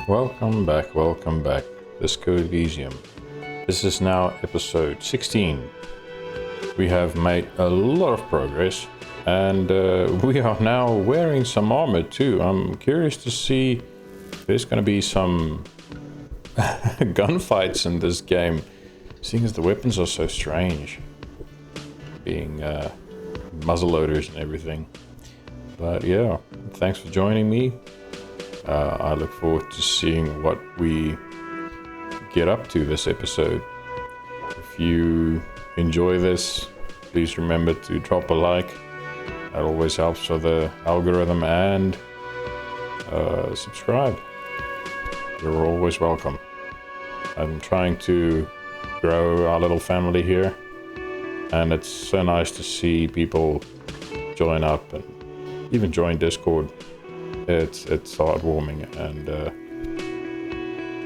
Welcome back. This is Elysium. This is now episode 16. We have made a lot of progress, and we are now wearing some armor too. I'm curious to see if there's going to be some gunfights in this game, seeing as the weapons are so strange, being muzzleloaders and everything. But yeah, thanks for joining me. I look forward to seeing what we get up to this episode. If you enjoy this, please remember to drop a like. That always helps for the algorithm, and subscribe. You're always welcome. I'm trying to grow our little family here, and it's so nice to see people join up and even join Discord. It's heartwarming, and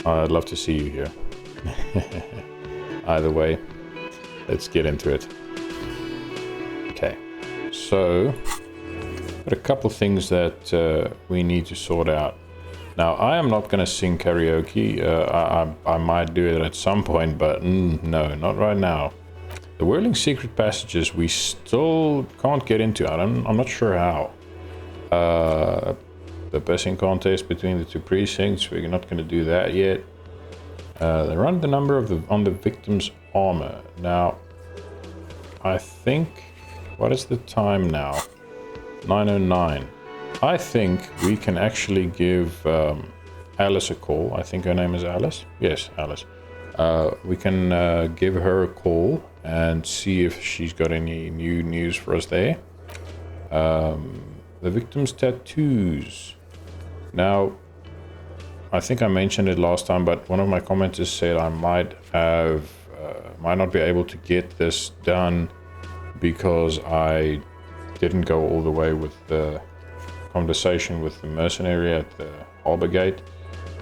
I'd love to see you here. Either way, let's get into it. Okay, so got a couple things that we need to sort out. Now, I am not going to sing karaoke. I might do it at some point, but no, not right now. The Whirling Secret Passages we still can't get into. I'm not sure how. The passing contest between the two precincts, we're not going to do that yet. They run the number on the victim's armor. Now, I think, what is the time now? 9:09. I think we can actually give Alice a call. I think her name is Alice. Yes, Alice. We can give her a call and see if she's got any new news for us there. The victim's tattoos. Now, I think I mentioned it last time, but one of my commenters said I might not be able to get this done because I didn't go all the way with the conversation with the mercenary at the harbor gate.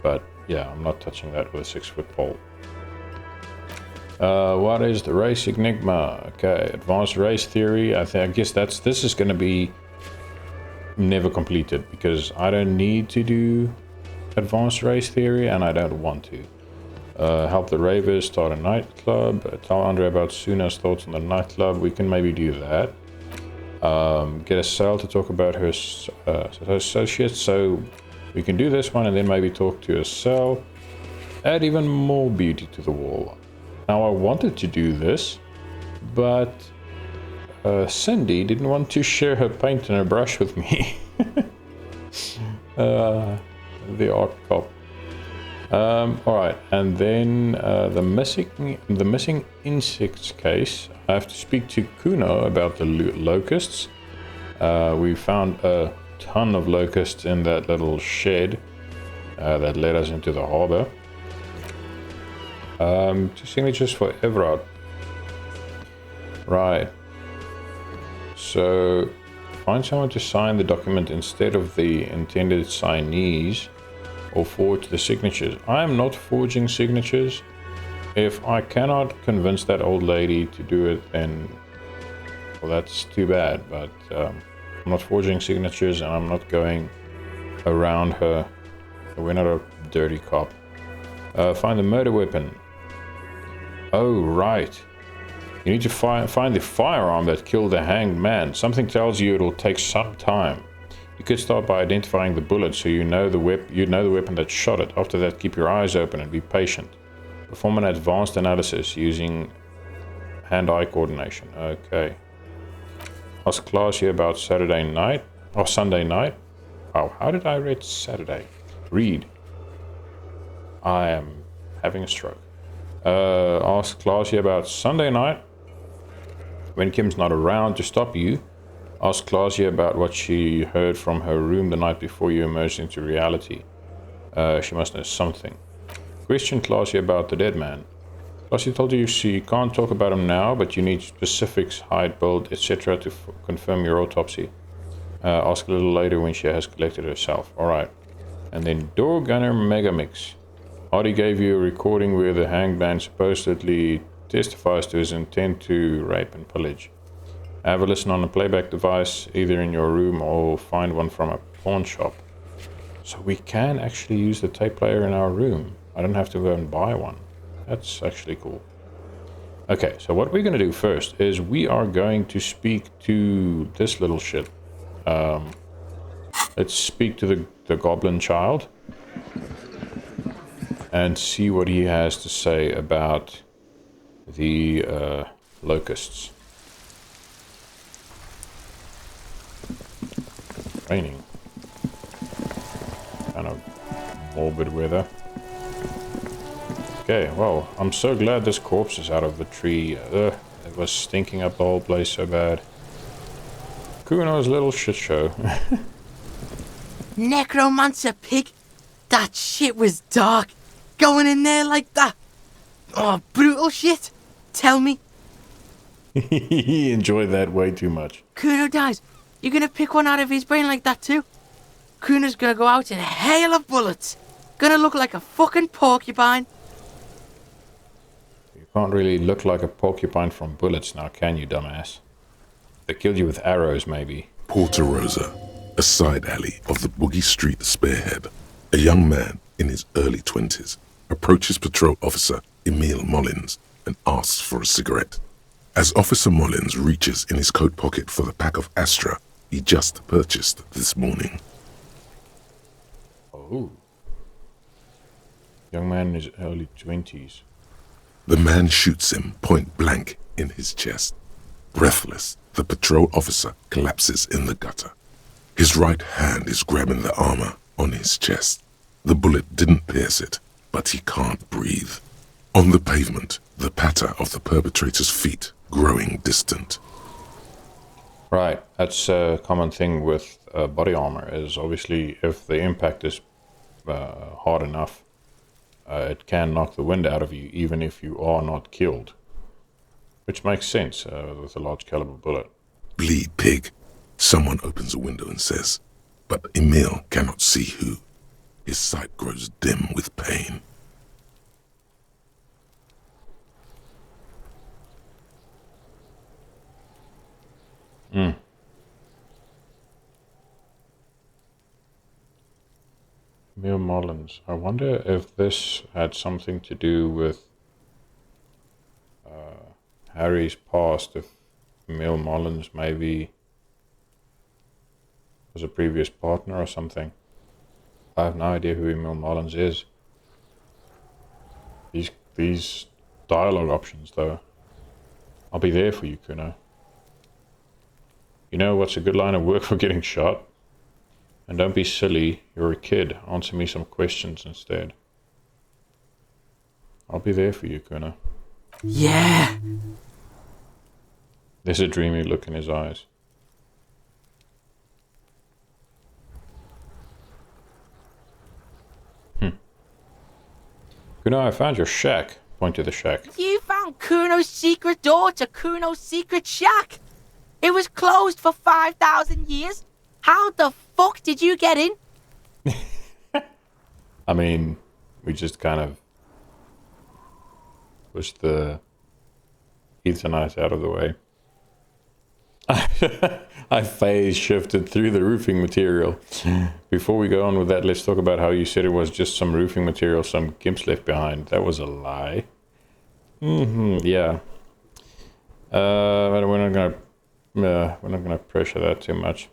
But yeah, I'm not touching that with a 6-foot pole. What is the race enigma? Okay, advanced race theory. I guess this is going to be never completed because I don't need to do advanced race theory, and I don't want to. Help the ravers start a nightclub. Tell Andre about Suna's thoughts on the nightclub. We can maybe do that. Get a cell to talk about her associates. So we can do this one and then maybe talk to a cell. Add even more beauty to the wall. Now, I wanted to do this, but Cindy didn't want to share her paint and her brush with me. The art cop. Alright, and then the missing insects case. I have to speak to Kuno about the locusts. We found a ton of locusts in that little shed that led us into the harbor. 2 signatures for Everard. Right. So, find someone to sign the document instead of the intended signees, or forge the signatures. I am not forging signatures. If I cannot convince that old lady to do it, then, well, that's too bad. But I'm not forging signatures, and I'm not going around her. We're not a dirty cop. Find the murder weapon. Oh, right. You need to find the firearm that killed the hanged man. Something tells you it'll take some time. You could start by identifying the bullet, so you know the weapon that shot it. After that, keep your eyes open and be patient. Perform an advanced analysis using hand-eye coordination. Okay. Ask Clausia about Saturday night or Sunday night. Oh, how did I read Saturday? Read. I am having a stroke. Ask Clausia about Sunday night. When Kim's not around to stop you, ask Clausia about what she heard from her room the night before you emerged into reality. She must know something. Question Clausia about the dead man. Clausia told you she can't talk about him now, but you need specifics, height, build, etc. to confirm your autopsy. Ask a little later when she has collected herself. Alright. And then Door Gunner Megamix. Hardy gave you a recording where the hanged man supposedly testifies to his intent to rape and pillage. Have a listen on a playback device, either in your room or find one from a pawn shop. So we can actually use the tape player in our room. I don't have to go and buy one. That's actually cool. Okay, so what we're going to do first is we are going to speak to this little shit. Let's speak to the goblin child and see what he has to say about the locusts. Raining. Kind of morbid weather. Okay, well, I'm so glad this corpse is out of the tree. It was stinking up the whole place so bad. Kuno's little shit show. Necromancer pig? That shit was dark. Going in there like that. Oh, brutal shit. Tell me. He enjoyed that way too much. Kuno dies. You're gonna pick one out of his brain like that too? Kuno's gonna go out in a hail of bullets. Gonna look like a fucking porcupine. You can't really look like a porcupine from bullets now, can you, dumbass? They killed you with arrows, maybe. Porta Rosa, a side alley of the Boogie Street Spearhead. A young man in his early 20s approaches patrol officer Emil Mullins and asks for a cigarette. As Officer Mullins reaches in his coat pocket for the pack of Astra he just purchased this morning. Oh. Young man in his early 20s. The man shoots him point blank in his chest. Breathless, the patrol officer collapses in the gutter. His right hand is grabbing the armor on his chest. The bullet didn't pierce it, but he can't breathe. On the pavement, the patter of the perpetrator's feet growing distant. Right, that's a common thing with body armor, is obviously if the impact is hard enough, it can knock the wind out of you, even if you are not killed. Which makes sense with a large caliber bullet. Bleed pig. Someone opens a window and says, but Emil cannot see who. His sight grows dim with pain. Emil Mullins. I wonder if this had something to do with Harry's past, if Emil Mullins maybe was a previous partner or something. I have no idea who Emil Mullins is. These dialogue options, though. I'll be there for you, Kuno. You know what's a good line of work for getting shot? And don't be silly, you're a kid. Answer me some questions instead. I'll be there for you, Kuno. Yeah. There's a dreamy look in his eyes. Kuno, I found your shack. Point to the shack. You found Kuno's secret door to Kuno's secret shack. It was closed for 5,000 years. How the fuck did you get in? I mean, we just kind of pushed the Ethernet out of the way. I phase shifted through the roofing material. Before we go on with that, let's talk about how you said it was just some roofing material some gimps left behind. That was a lie. Yeah. But we're not gonna pressure that too much.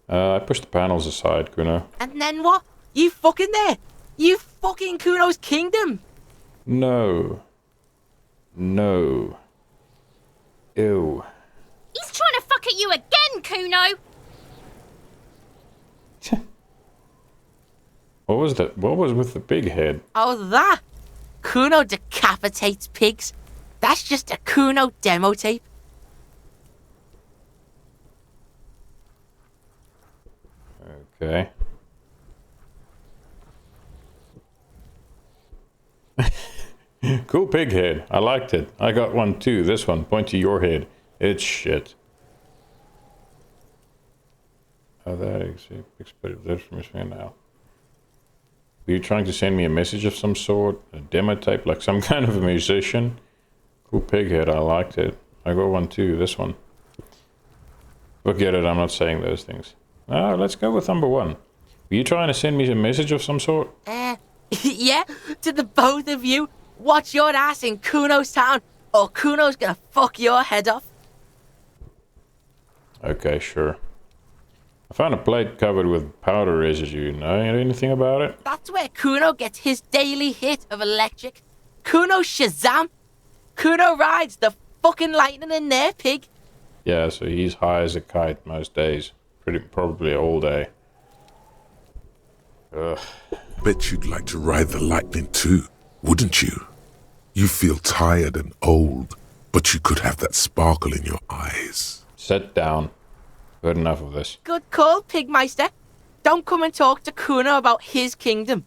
I pushed the panels aside, Kuno. And then what? You fucking there? You fucking Kuno's kingdom? No. Ew. He's trying to fuck at you again, Kuno! What was that? What was with the big head? Oh, that? Kuno decapitates pigs. That's just a Kuno demo tape. Okay. Cool pig head. I liked it. I got one too. This one. Point to your head. It's shit. Oh, that expected that from his fan now. Were you trying to send me a message of some sort? A demo tape like some kind of a musician? Cool pig head. I liked it. I got one too. This one. Forget it. I'm not saying those things. Let's go with number one. Were you trying to send me a message of some sort? Yeah, to the both of you. Watch your ass in Kuno's town, or Kuno's gonna fuck your head off. Okay, sure. I found a plate covered with powder residue. Know anything about it? That's where Kuno gets his daily hit of electric. Kuno Shazam. Kuno rides the fucking lightning in there, pig. Yeah, so he's high as a kite most days. Probably all day. Ugh. Bet you'd like to ride the lightning too, wouldn't you? You feel tired and old, but you could have that sparkle in your eyes. Sit down. Heard enough of this. Good call, Pigmeister. Don't come and talk to Kuno about his kingdom.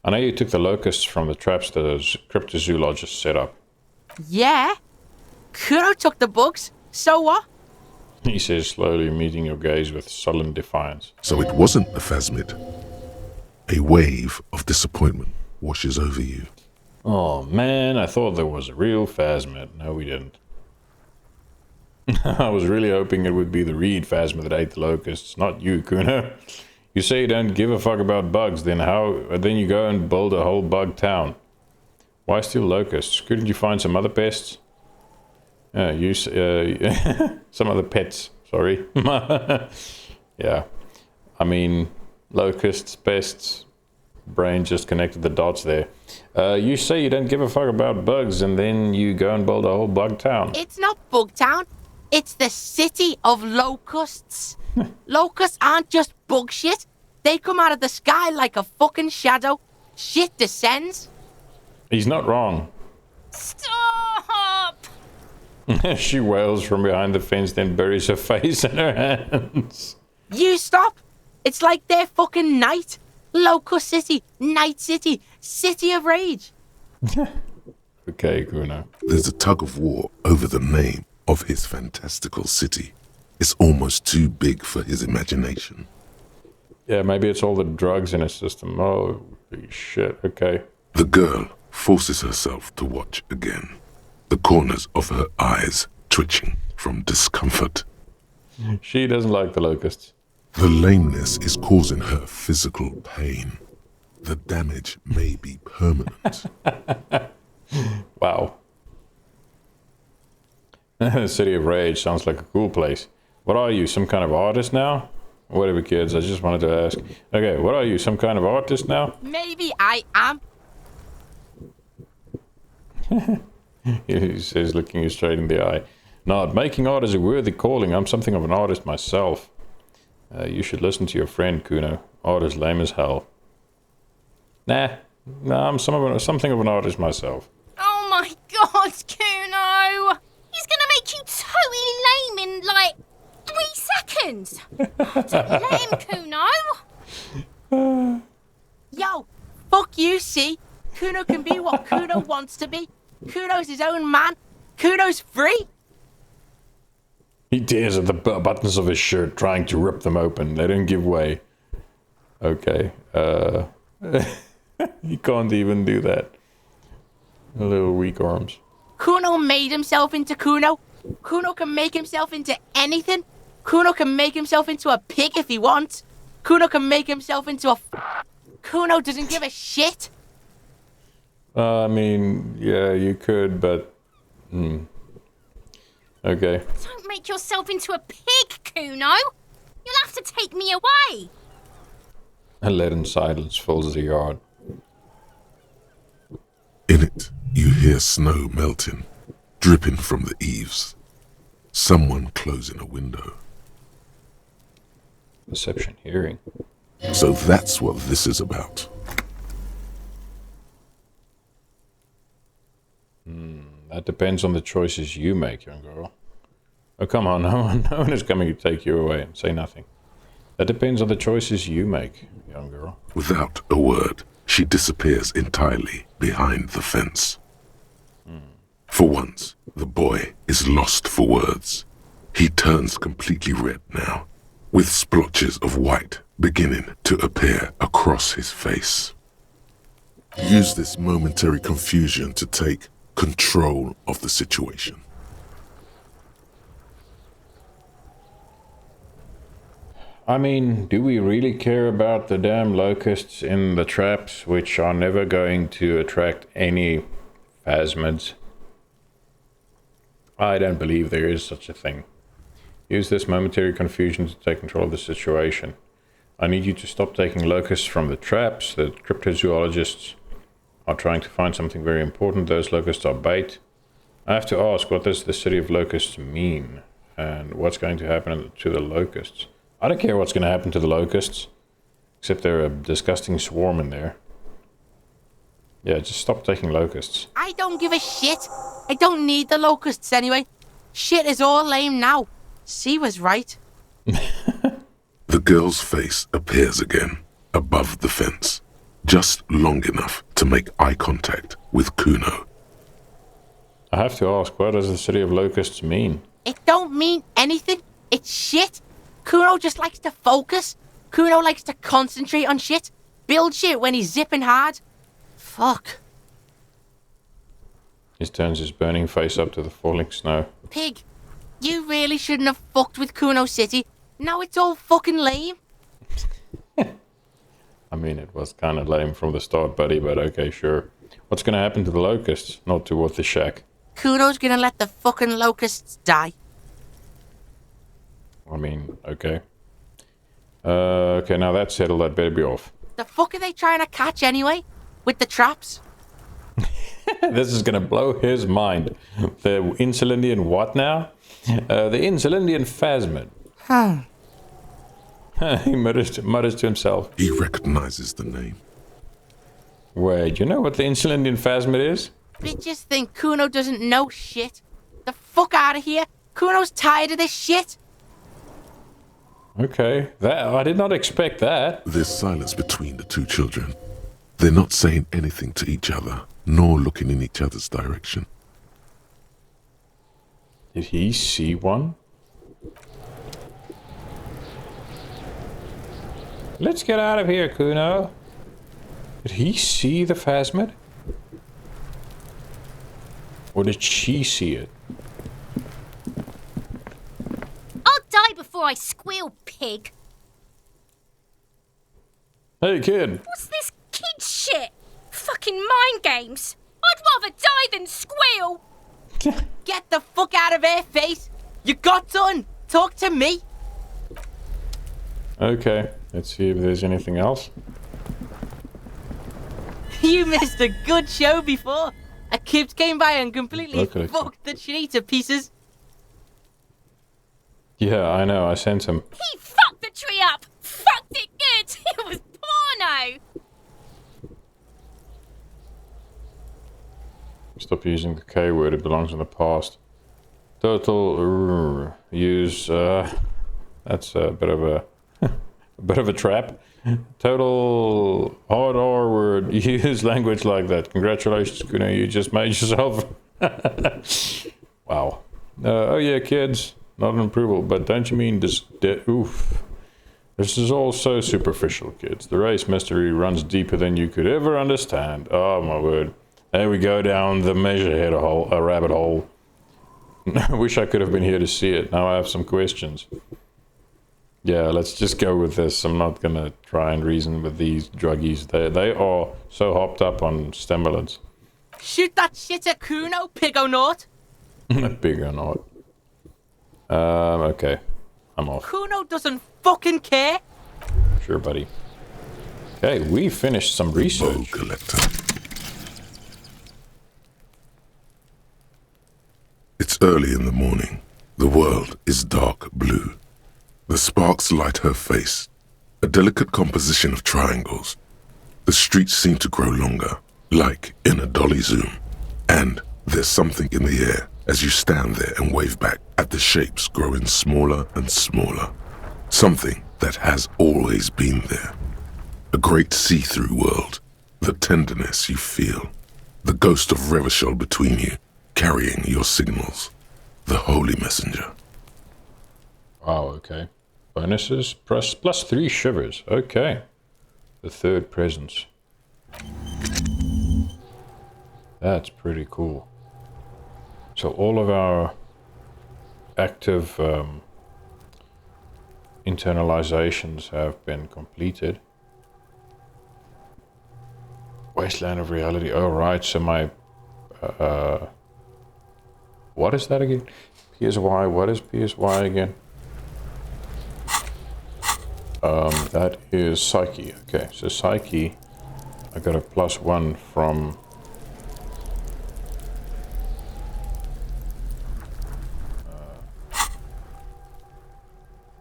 I know you took the locusts from the traps the cryptozoologist set up. Yeah. Kuno took the bugs. So what? He says, slowly meeting your gaze with sullen defiance. So it wasn't a phasmid. A wave of disappointment washes over you. Oh man, I thought there was a real phasmid. No, we didn't. I was really hoping it would be the reed phasmid that ate the locusts, not you, Kuno. You say you don't give a fuck about bugs, then you go and build a whole bug town. Why steal locusts? Couldn't you find some other pests? Some other pets, sorry. Yeah. I mean, locusts, pests. Brain just connected the dots there. You say you don't give a fuck about bugs, and then you go and build a whole bug town. It's not Bug Town. It's the city of locusts. Locusts aren't just bug shit. They come out of the sky like a fucking shadow. Shit descends. He's not wrong. Stop! She wails from behind the fence, then buries her face in her hands. You stop. It's like their fucking night. Locust City, Night City, City of Rage. Okay, Kuno. There's a tug of war over the name of his fantastical city. It's almost too big for his imagination. Yeah, maybe it's all the drugs in his system. Oh, shit, okay. The girl forces herself to watch again, the corners of her eyes twitching from discomfort. She doesn't like the locusts. The lameness is causing her physical pain. The damage may be permanent. Wow. City of Rage sounds like a cool place. What are you, some kind of artist now? Whatever, kids, I just wanted to ask. Okay, what are you, some kind of artist now? Maybe I am. He says, looking you straight in the eye. Not making art is a worthy calling. I'm something of an artist myself. You should listen to your friend, Kuno. Art is lame as hell. Nah, I'm something of an artist myself. Oh my god, Kuno! He's gonna make you totally lame in, like, 3 seconds! Lame, Kuno! Yo, fuck you, see? Kuno can be what Kuno wants to be. Kuno's his own man. Kuno's free. He tears at the buttons of his shirt, trying to rip them open. They don't give way. Okay. He can't even do that. Little weak arms. Kuno made himself into Kuno. Kuno can make himself into anything. Kuno can make himself into a pig if he wants. Kuno can make himself into a... Kuno doesn't give a shit. I mean, yeah, you could, but... Okay. Don't make yourself into a pig, Kuno! You'll have to take me away! A leaden silence fills the yard. In it, you hear snow melting, dripping from the eaves. Someone closing a window. Perception, hearing. So that's what this is about. That depends on the choices you make, young girl. Oh, come on, no one is coming to take you away. Say nothing. That depends on the choices you make, young girl. Without a word, she disappears entirely behind the fence. For once, the boy is lost for words. He turns completely red now, with splotches of white beginning to appear across his face. Use this momentary confusion to take control of the situation. I mean, do we really care about the damn locusts in the traps, which are never going to attract any phasmids? I don't believe there is such a thing. Use this momentary confusion to take control of the situation. I need you to stop taking locusts from the traps. The cryptozoologists are trying to find something very important. Those locusts are bait. I have to ask, what does the city of locusts mean? And what's going to happen to the locusts? I don't care what's going to happen to the locusts. Except they're a disgusting swarm in there. Yeah, just stop taking locusts. I don't give a shit. I don't need the locusts anyway. Shit is all lame now. C was right. The girl's face appears again, above the fence, just long enough to make eye contact with Kuno. I have to ask, what does the city of locusts mean? It don't mean anything. It's shit. Kuno just likes to focus. Kuno likes to concentrate on shit. Build shit when he's zipping hard. Fuck. He turns his burning face up to the falling snow. Pig, you really shouldn't have fucked with Kuno City. Now it's all fucking lame. I mean, it was kind of lame from the start, buddy, but okay, sure. What's gonna happen to the locusts? Not to what the shack. Kuno's gonna let the fucking locusts die. I mean, okay. Okay, now that's settled, that better be off. The fuck are they trying to catch anyway? With the traps? This is gonna blow his mind. The Insulindian what now? The Insulindian phasmid. He mutters to himself. He recognizes the name. Wait, you know what the Insulindian phasmid is? Bitches think Kuno doesn't know shit. The fuck out of here. Kuno's tired of this shit. Okay, that I did not expect that. There's silence between the two children. They're not saying anything to each other, nor looking in each other's direction. Did he see one? Let's get out of here, Kuno. Did he see the phasmid? Or did she see it? I'll die before I squeal, pig. Hey, kid. What's this kid shit? Fucking mind games. I'd rather die than squeal. Get the fuck out of here, face. You got done. Talk to me. Okay, let's see if there's anything else. You missed a good show before. A kid came by and completely Okay. fucked the tree to pieces. Yeah, I know, I sent him. He fucked the tree up. Fucked it good. It was porno. Stop using the K word, it belongs in the past. Total use, that's a bit of a, a bit of a trap. Total hard R word, use language like that. Congratulations, Kuno, you just made yourself. Wow. Oh yeah, kids, not an approval, but don't you mean this, oof. This is all so superficial, kids. The race mystery runs deeper than you could ever understand. Oh my word. There we go down the measurehead hole, a rabbit hole. I wish I could have been here to see it. Now I have some questions. Yeah, let's just go with this. I'm not gonna try and reason with these druggies. They are so hopped up on stimulants. Shoot that shit at Kuno, pigonaut. Big or not. Okay. I'm off. Kuno doesn't fucking care. Sure, buddy. Okay, we finished some Bow research. collector. It's early in the morning. The world is dark blue. The sparks light her face, a delicate composition of triangles. The streets seem to grow longer, like in a dolly zoom. And there's something in the air as you stand there and wave back at the shapes growing smaller and smaller. Something that has always been there. A great see-through world. The tenderness you feel. The ghost of Revachol between you, carrying your signals. The holy messenger. Wow, okay. Bonuses plus 3 shivers. Okay. The third presence. That's pretty cool. So all of our active internalizations have been completed. Wasteland of reality. Oh, right. So my... what is that again? PSY. What is PSY again? That is Psyche. Okay, so Psyche, I got a +1 from...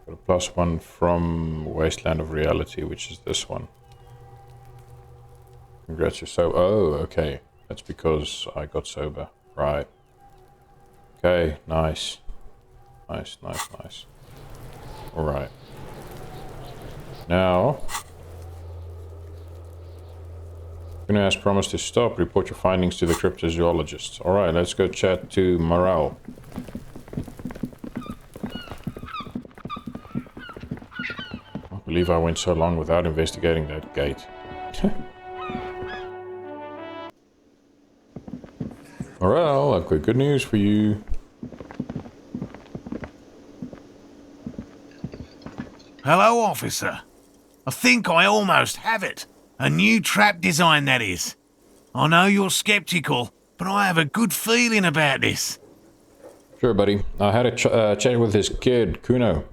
got a +1 from Wasteland of Reality, which is this one. Congrats, you're so... Oh, okay. That's because I got sober. Right. Okay, nice. Nice. Alright. Now... Kuno has promised to stop. Report your findings to the cryptozoologist. Alright, let's go chat to Morale. I can't believe I went so long without investigating that gate. Morale, I've got good news for you. Hello, officer. I think I almost have it. A new trap design, that is. I know you're skeptical, but I have a good feeling about this. Sure, buddy. I had a chat with this kid, Kuno.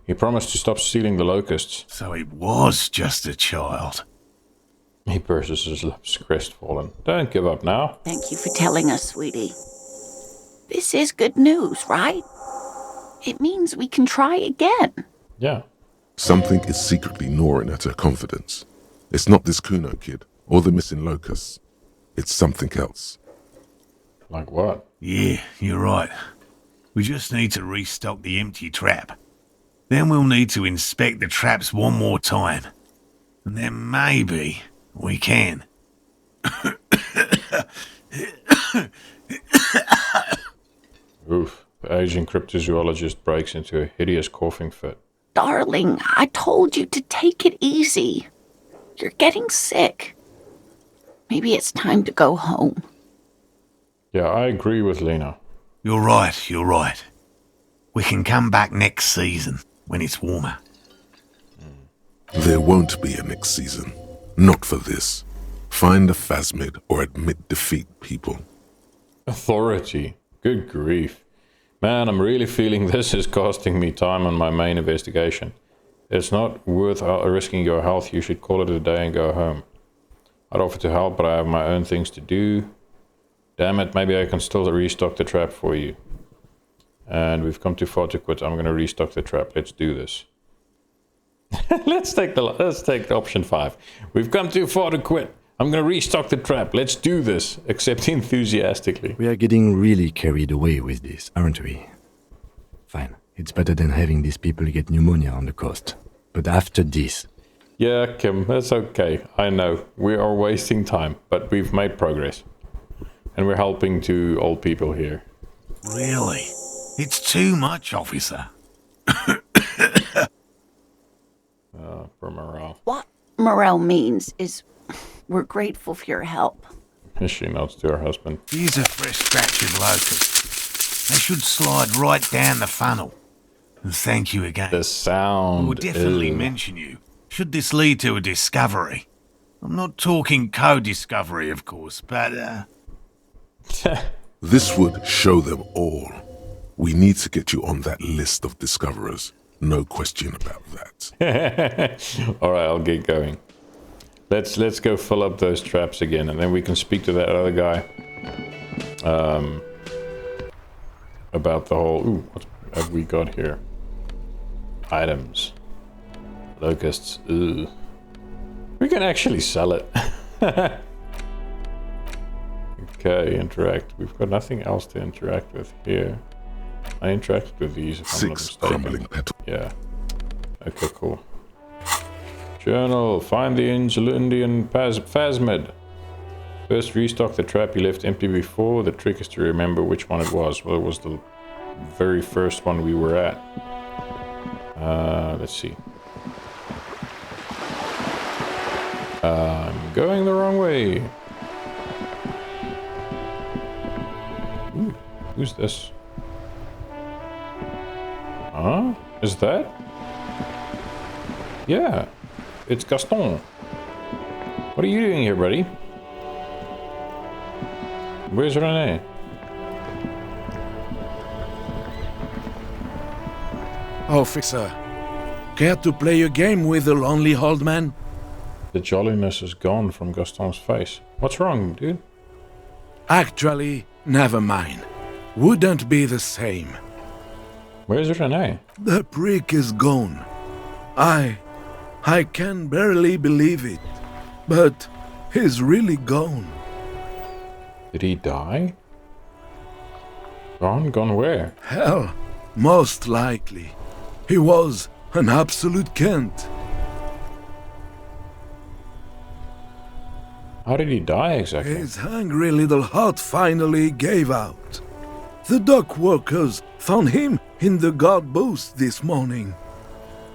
He promised to stop stealing the locusts. So it was just a child. He purses his lips, crestfallen. Don't give up now. Thank you for telling us, sweetie. This is good news, right? It means we can try again. Yeah. Something is secretly gnawing at her confidence. It's not this Kuno kid, or the missing locusts. It's something else. Like what? Yeah, you're right. We just need to restock the empty trap. Then we'll need to inspect the traps one more time. And then maybe we can. Oof. The aging cryptozoologist breaks into a hideous coughing fit. Darling, I told you to take it easy. You're getting sick. Maybe it's time to go home. Yeah, I agree with Lena. You're right. We can come back next season, when it's warmer. There won't be a next season. Not for this. Find a phasmid or admit defeat, people. Authority. Good grief. Man, I'm really feeling this is costing me time on my main investigation. It's not worth risking your health. You should call it a day and go home. I'd offer to help, but I have my own things to do. Damn it, maybe I can still restock the trap for you. And we've come too far to quit. I'm going to restock the trap. Let's do this. Let's take option 5. We've come too far to quit. I'm going to restock the trap. Let's do this. Accept enthusiastically. We are getting really carried away with this, aren't we? Fine. It's better than having these people get pneumonia on the coast. But after this... Yeah, Kim, that's okay. I know. We are wasting time, but we've made progress. And we're helping 2 old people here. Really? It's too much, officer. For morale. What morale means is we're grateful for your help. She nods to her husband. Here's a fresh batch of locusts. They should slide right down the funnel. And thank you again. The sound. We'll definitely mention you, should this lead to a discovery. I'm not talking co-discovery, of course, but, This would show them all. We need to get you on that list of discoverers. No question about that. Alright, I'll get going. Let's go fill up those traps again, and then we can speak to that other guy. About the whole... Ooh, what have we got here? Items. Locusts. Ooh. We can actually sell it. Okay, interact. We've got nothing else to interact with here. I interacted with these if I'm not 6 mistaken. crumbling petals. Yeah. Okay, cool. Journal. Find the Indian phasmid. First restock the trap you left empty before. The trick is to remember which one it was. Well, it was the very first one we were at. Let's see. I'm going the wrong way. Ooh, who's this? Huh? Is that? Yeah, it's Gaston. What are you doing here, buddy? Where's René? Officer, care to play a game with the lonely old man? The jolliness is gone from Gaston's face. What's wrong, dude? Actually, never mind. Wouldn't be the same. Where's René? The prick is gone. I can barely believe it. But he's really gone. Did he die? Gone? Gone where? Hell, most likely. He was an absolute Kent. How did he die exactly? His hungry little heart finally gave out. The dock workers found him in the guard booth this morning.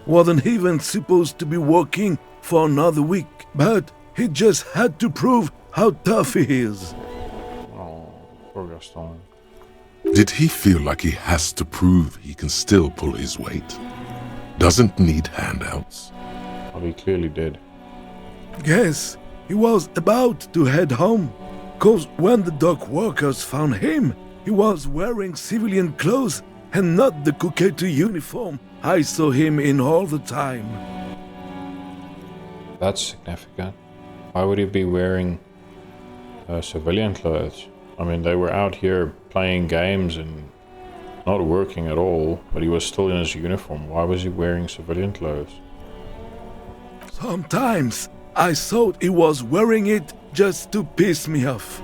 Wasn't even supposed to be working for another week, but he just had to prove how tough he is. Oh, poor Gaston. Did he feel like he has to prove he can still pull his weight? Doesn't need handouts? Well, he clearly did. Guess he was about to head home, 'cause when the dock workers found him, he was wearing civilian clothes and not the Kuketu uniform I saw him in all the time. That's significant. Why would he be wearing civilian clothes? I mean, they were out here playing games and not working at all, but he was still in his uniform. Why was he wearing civilian clothes? Sometimes I thought he was wearing it just to piss me off.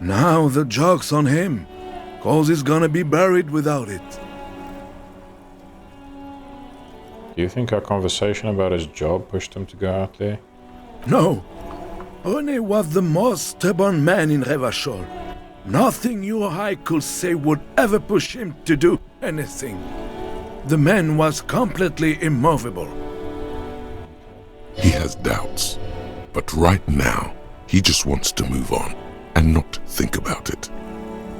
Now the joke's on him, 'cause he's gonna be buried without it. Do you think our conversation about his job pushed him to go out there? No, René was the most stubborn man in Revachol. Nothing you or I could say would ever push him to do anything. The man was completely immovable. He has doubts. But right now, he just wants to move on and not think about it.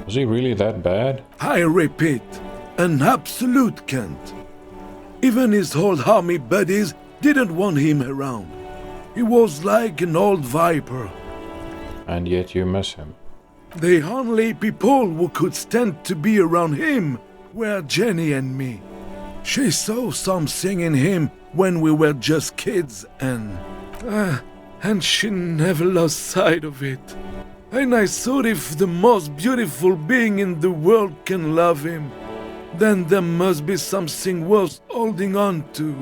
Was he really that bad? I repeat, an absolute Kent. Even his old army buddies didn't want him around. He was like an old viper. And yet you miss him. The only people who could stand to be around him were Jenny and me. She saw something in him when we were just kids and she never lost sight of it. And I thought if the most beautiful being in the world can love him, then there must be something worth holding on to.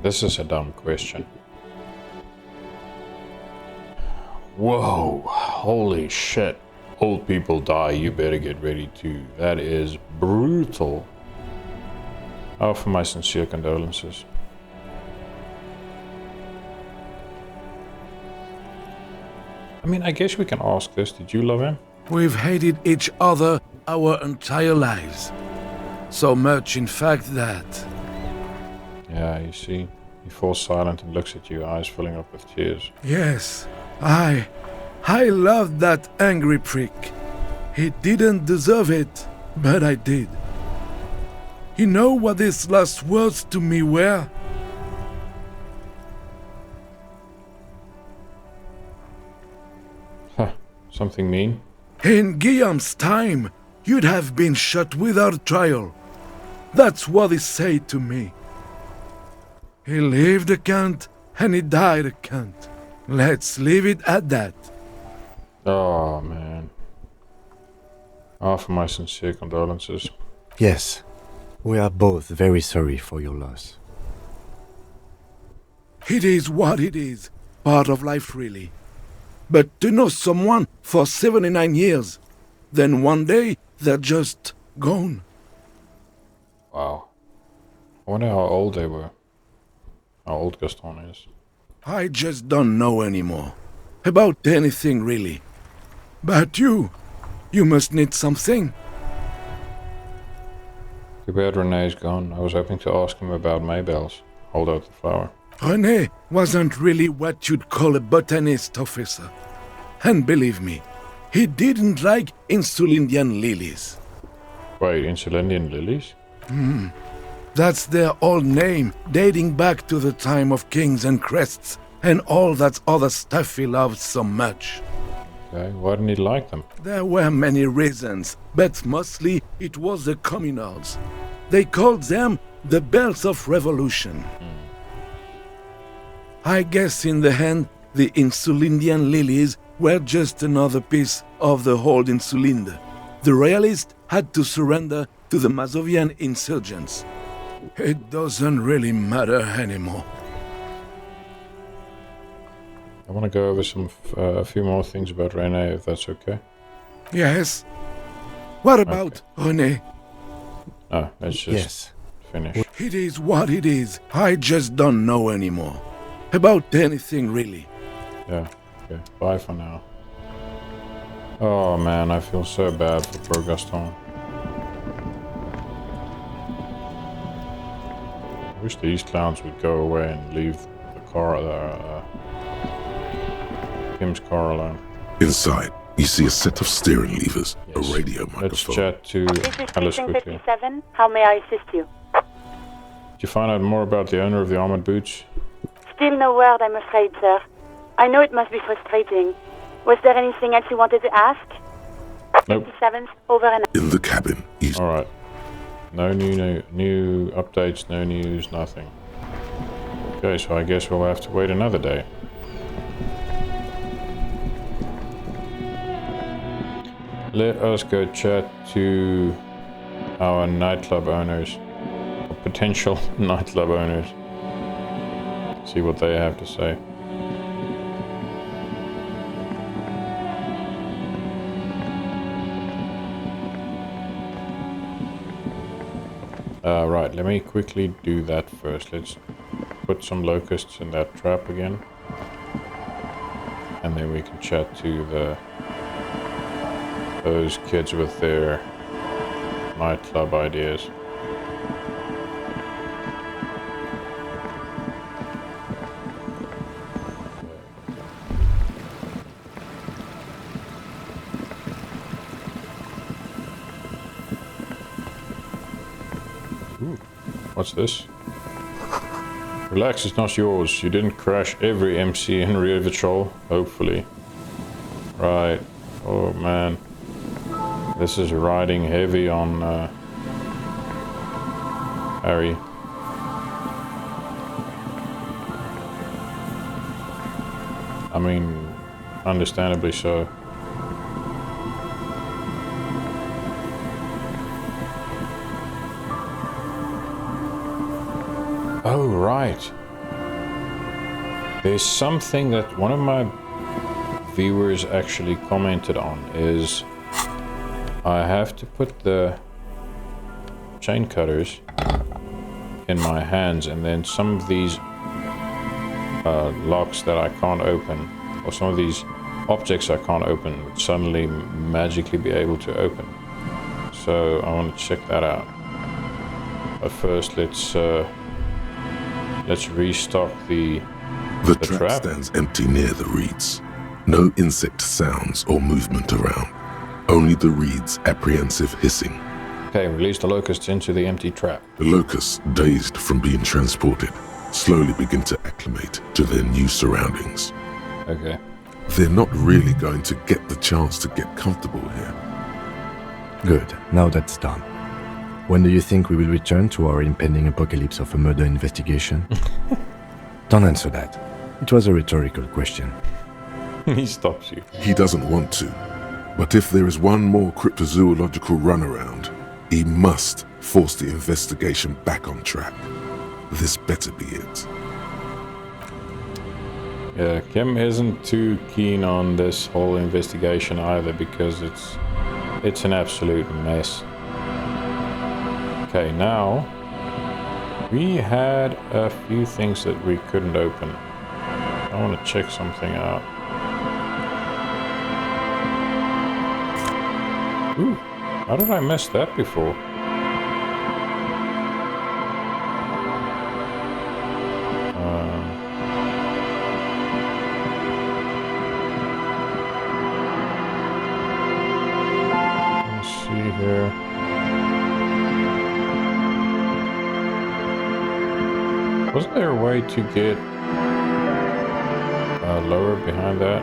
This is a dumb question. Whoa, holy shit. Old people die, you better get ready too. That is brutal. Offer my sincere condolences. I mean, I guess we can ask this. Did you love him? We've hated each other our entire lives. So much, in fact, that... Yeah, you see. He falls silent and looks at you, eyes filling up with tears. Yes, I loved that angry prick. He didn't deserve it, but I did. You know what his last words to me were? Huh, something mean? In Guillaume's time, you'd have been shot without trial. That's what he said to me. He lived a cunt, and he died a cunt. Let's leave it at that. Oh, man. Offer my sincere condolences. Yes, we are both very sorry for your loss. It is what it is. Part of life, really. But to know someone for 79 years, then one day they're just gone. Wow. I wonder how old they were. How old Gaston is. I just don't know anymore. About anything, really. But you must need something. Too bad René's gone. I was hoping to ask him about Maybelle's. Hold out the flower. René wasn't really what you'd call a botanist, officer. And believe me, he didn't like Insulindian lilies. Wait, Insulindian lilies? That's their old name, dating back to the time of kings and crests, and all that other stuff he loved so much. Okay, why didn't he like them? There were many reasons, but mostly it was the communards. They called them the Bells of Revolution. I guess in the end, the Insulindian lilies were just another piece of the whole Insulinde. The royalists had to surrender to the Mazovian insurgents. It doesn't really matter anymore. I want to go over a few more things about Rene, if that's okay. Yes? What about René? No, let's just finish. It is what it is. I just don't know anymore. About anything, really. Yeah, okay. Bye for now. Oh man, I feel so bad for poor Gaston. I wish these clowns would go away and leave the car, Kim's car alone. Inside, you see a set of steering levers, Yes. a radio Let's microphone. chat to This is Alice Station quickly. 57. How may I assist you? Did you find out more about the owner of the armored boots? Still no word, I'm afraid, sir. I know it must be frustrating. Was there anything else you wanted to ask? Nope. 57, over and out. In the cabin, you Alright. No new updates, no news, nothing. Okay, so I guess we'll have to wait another day. Let us go chat to our nightclub owners, or potential nightclub owners. See what they have to say. Right, let me quickly do that first. Let's put some locusts in that trap again. And then we can chat to those kids with their nightclub ideas. Ooh, what's this? Relax, it's not yours. You didn't crash every MC in Rio Patrol, hopefully. Right. Oh man. This is riding heavy on Harry. I mean, understandably so. Oh, right. There's something that one of my viewers actually commented on is I have to put the chain cutters in my hands, and then some of these locks that I can't open, or some of these objects I can't open, would suddenly magically be able to open. So I want to check that out. But first, let's restock the trap trap. stands empty near the reeds. No insect sounds or movement around. Only the reeds' apprehensive hissing. Okay, release the locusts into the empty trap. The locusts, dazed from being transported, slowly begin to acclimate to their new surroundings. Okay. They're not really going to get the chance to get comfortable here. Good, now that's done. When do you think we will return to our impending apocalypse of a murder investigation? Don't answer that. It was a rhetorical question. He stops you. He doesn't want to, but if there is one more cryptozoological runaround, he must force the investigation back on track. This better be it. Yeah, Kim isn't too keen on this whole investigation either, because it's an absolute mess. Okay, now we had a few things that we couldn't open. I want to check something out. Ooh, how did I miss that before? Let's see here. there a way to get lower behind that?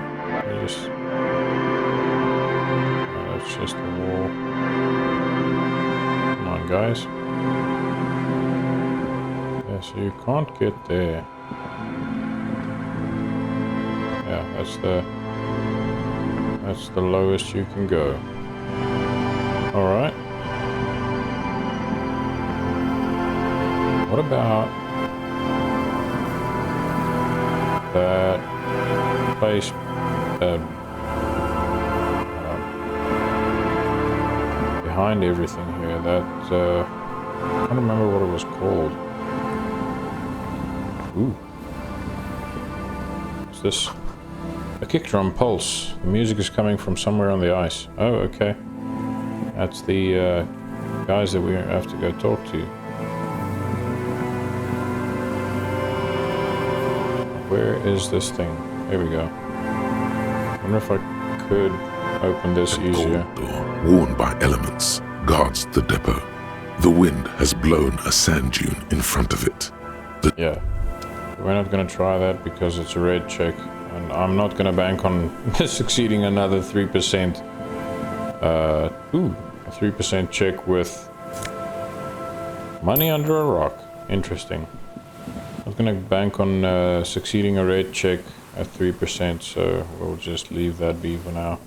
Just, that's just a wall. Come on, guys. Yeah, so you can't get there. Yeah, that's the lowest you can go. All right. What about that place behind everything here? That I can't remember what it was called. Ooh, what's this? A kick drum pulse. The music is coming from somewhere on the ice. Oh, okay. That's the guys that we have to go talk to. Where is this thing? Here we go. I wonder if I could open this easier. The door, worn by elements, guards the depot. The wind has blown a sand dune in front of it. Yeah. We're not going to try that because it's a red check. And I'm not going to bank on succeeding another 3%. A 3% check with money under a rock. Interesting. I'm going to bank on succeeding a red check at 3%, so we'll just leave that be for now.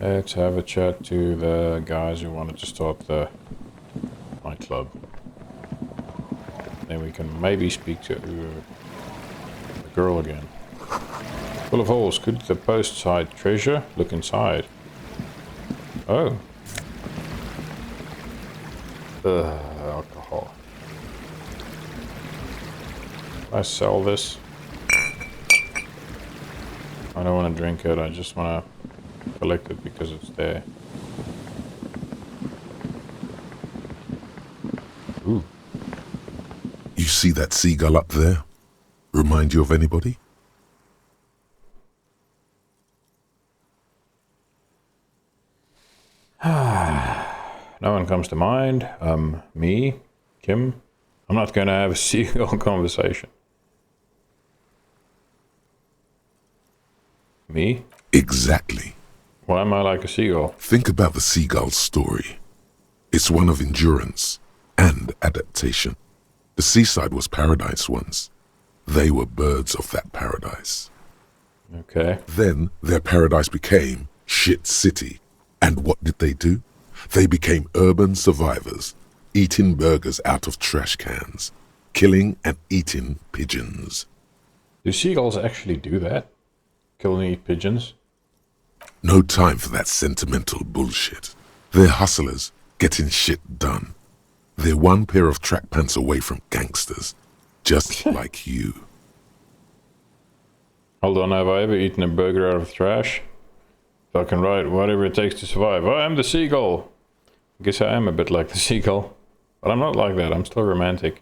Let's have a chat to the guys who wanted to start the nightclub. Then we can maybe speak to the girl again. Full of holes. Could the post hide treasure? Look inside. Oh. Alcohol. I sell this. I don't want to drink it. I just want to collect it because it's there. Ooh. You see that seagull up there? Remind you of anybody? No one comes to mind. Me, Kim. I'm not going to have a seagull conversation. Me? Exactly. Why am I like a seagull? Think about the seagull's story. It's one of endurance and adaptation. The seaside was paradise once. They were birds of that paradise. Okay. Then their paradise became shit city. And what did they do? They became urban survivors, eating burgers out of trash cans, killing and eating pigeons. Do seagulls actually do that? Kill and eat pigeons? No time for that sentimental bullshit. They're hustlers, getting shit done. They're one pair of track pants away from gangsters, just like you. Hold on, have I ever eaten a burger out of trash? So I can write whatever it takes to survive. I am the seagull. I guess I am a bit like the seagull. But I'm not like that, I'm still romantic.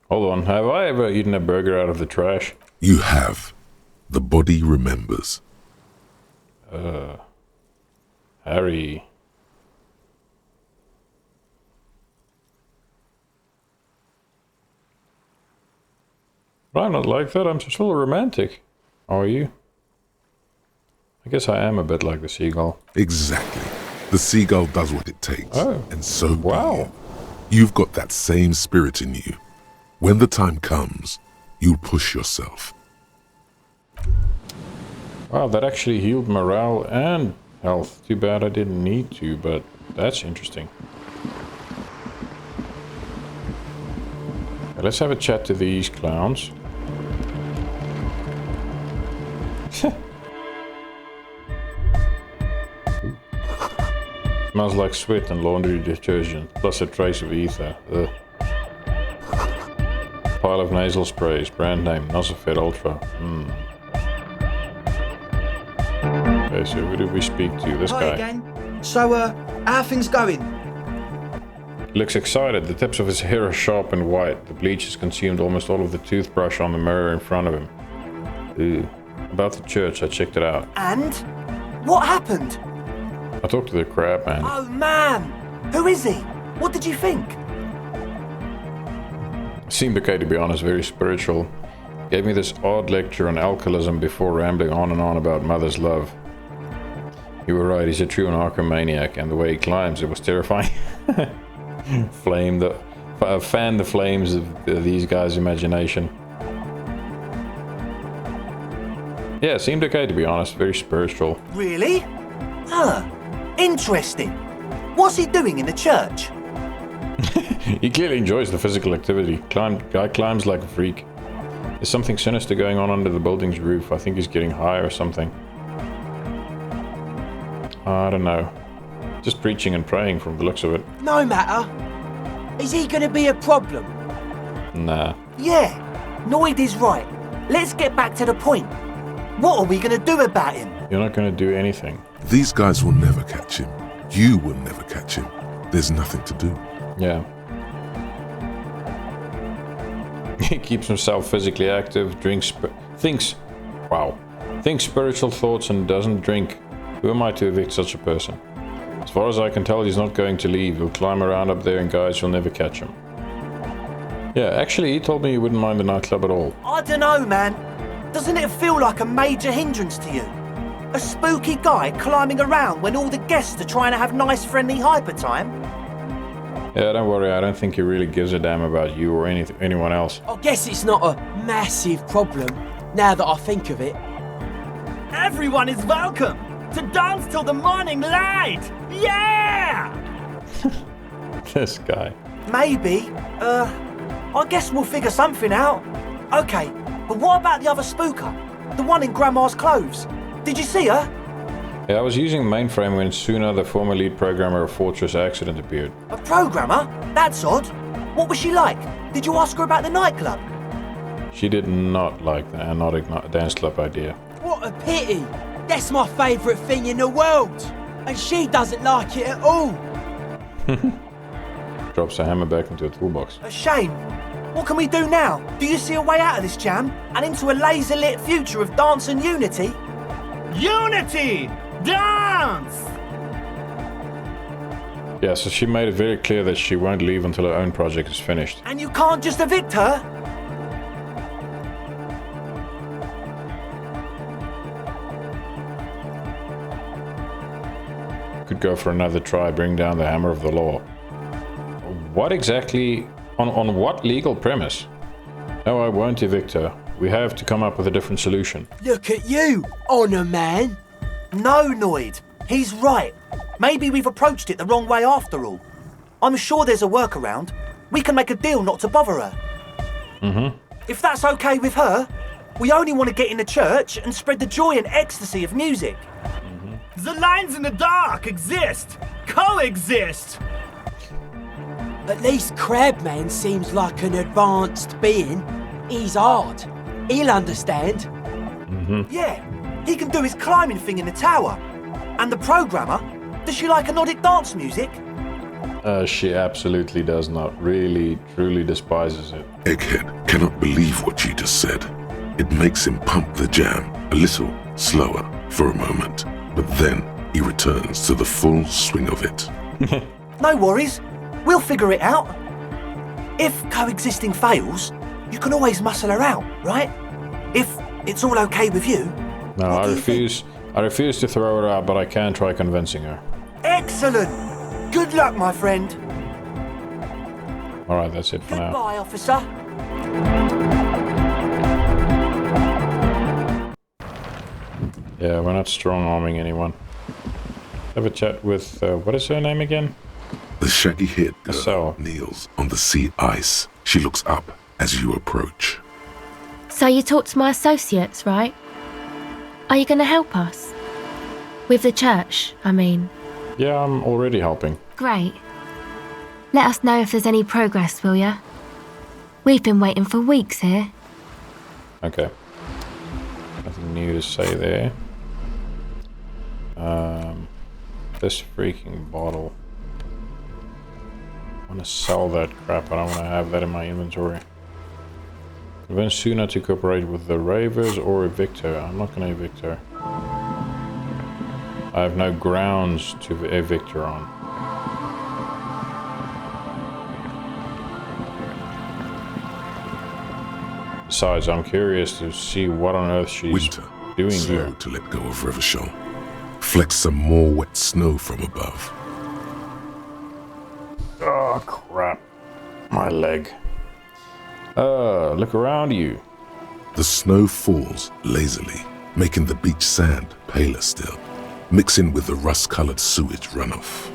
Hold on, have I ever eaten a burger out of the trash? You have. The body remembers. Harry. But I'm not like that, I'm still romantic. Are you? I guess I am a bit like the seagull. Exactly. The seagull does what it takes. Oh. And so do Wow. you. You've got that same spirit in you. When the time comes, you'll push yourself. Wow, that actually healed morale and health. Too bad I didn't need to, but that's interesting. Okay, let's have a chat to these clowns. Smells like sweat and laundry detergent, plus a trace of ether. Ugh. Pile of nasal sprays, brand name, Nosafed Ultra. Okay, so who did we speak to? This Hi guy. again. So, how are things going? He looks excited. The tips of his hair are sharp and white. The bleach has consumed almost all of the toothbrush on the mirror in front of him. Ew. About the church, I checked it out. And? What happened? I talked to the crab man. Oh, man! Who is he? What did you think? Seemed okay, to be honest, very spiritual. Gave me this odd lecture on alcoholism before rambling on and on about mother's love. You were right, he's a true narcomaniac, and the way he climbs, it was terrifying. Fan the flames of these guys' imagination. Yeah, seemed okay, to be honest, very spiritual. Really? Huh. Interesting. What's he doing in the church? He clearly enjoys the physical activity. Guy climbs like a freak. There's something sinister going on under the building's roof. I think he's getting high or something. I don't know. Just preaching and praying from the looks of it. No matter. Is he gonna be a problem? Nah. Yeah, Noid is right. Let's get back to the point. What are we gonna do about him? You're not gonna do anything. These guys will never catch him. You will never catch him. There's nothing to do. Yeah. He keeps himself physically active, thinks spiritual thoughts and doesn't drink. Who am I to evict such a person? As far as I can tell, he's not going to leave. He'll climb around up there and guys will never catch him. Yeah, actually, he told me he wouldn't mind the nightclub at all. I don't know, man. Doesn't it feel like a major hindrance to you? A spooky guy climbing around when all the guests are trying to have nice, friendly hyper time? Yeah, don't worry, I don't think he really gives a damn about you or anyone else. I guess it's not a massive problem, now that I think of it. Everyone is welcome to dance till the morning light! Yeah! This guy. Maybe. I guess we'll figure something out. Okay, but what about the other spooker? The one in Grandma's clothes? Did you see her? Yeah, I was using mainframe when Suna, the former lead programmer of Fortress Accident, appeared. A programmer? That's odd. What was she like? Did you ask her about the nightclub? She did not like the Anodic dance club idea. What a pity! That's my favourite thing in the world! And she doesn't like it at all! Drops a hammer back into a toolbox. A shame. What can we do now? Do you see a way out of this jam? And into a laser-lit future of dance and unity? Unity! Dance! Yeah, so she made it very clear that she won't leave until her own project is finished. And you can't just evict her? Could go for another try, bring down the hammer of the law. What exactly? On what legal premise? No, I won't evict her. We have to come up with a different solution. Look at you, Honor Man! No, Noid. He's right. Maybe we've approached it the wrong way after all. I'm sure there's a workaround. We can make a deal not to bother her. Mm-hmm. If that's okay with her, we only want to get in the church and spread the joy and ecstasy of music. Mm-hmm. The lines in the dark exist. Coexist. At least Crabman seems like an advanced being. He's hard. He'll understand. Mm-hmm. Yeah, he can do his climbing thing in the tower. And the programmer, does she like Anodic dance music? She absolutely does not. Really, truly despises it. Egghead cannot believe what you just said. It makes him pump the jam a little slower for a moment, but then he returns to the full swing of it. No worries. We'll figure it out. If coexisting fails, you can always muscle her out, right? If it's all okay with you. No, I refuse. I refuse to throw her out, but I can try convincing her. Excellent. Good luck, my friend. All right, that's it for now. Goodbye, officer. Yeah, we're not strong-arming anyone. Have a chat with, what is her name again? The shaggy-haired girl Estelle kneels on the sea ice. She looks up as you approach. So you talked to my associates, right? Are you going to help us? With the church, I mean. Yeah, I'm already helping. Great. Let us know if there's any progress, will ya? We've been waiting for weeks here. Okay. Nothing new to say there. This freaking bottle. I want to sell that crap. I don't want to have that in my inventory. Convince Suna to cooperate with the Ravers or evict her. I'm not going to evict her. I have no grounds to evict her on. Besides, I'm curious to see what on earth she's Winter, doing slow here. to let go of Revachol. Flex some more wet snow from above. Oh, crap. My leg. Look around you. The snow falls lazily, making the beach sand paler still, mixing with the rust-colored sewage runoff.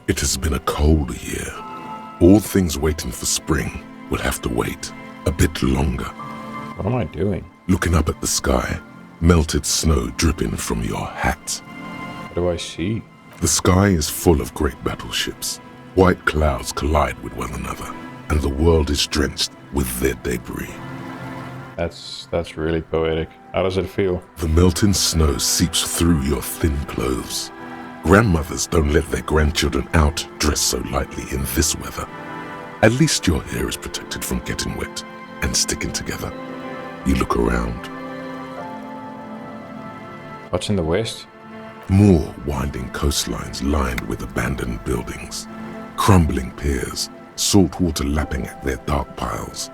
It has been a cold year. All things waiting for spring will have to wait a bit longer. What am I doing? Looking up at the sky, melted snow dripping from your hat. What do I see? The sky is full of great battleships. White clouds collide with one another, and the world is drenched with their debris. That's really poetic. How does it feel? The melting snow seeps through your thin clothes. Grandmothers don't let their grandchildren out dressed so lightly in this weather. At least your hair is protected from getting wet and sticking together. You look around. What's in the west? More winding coastlines lined with abandoned buildings. Crumbling piers, salt water lapping at their dark piles.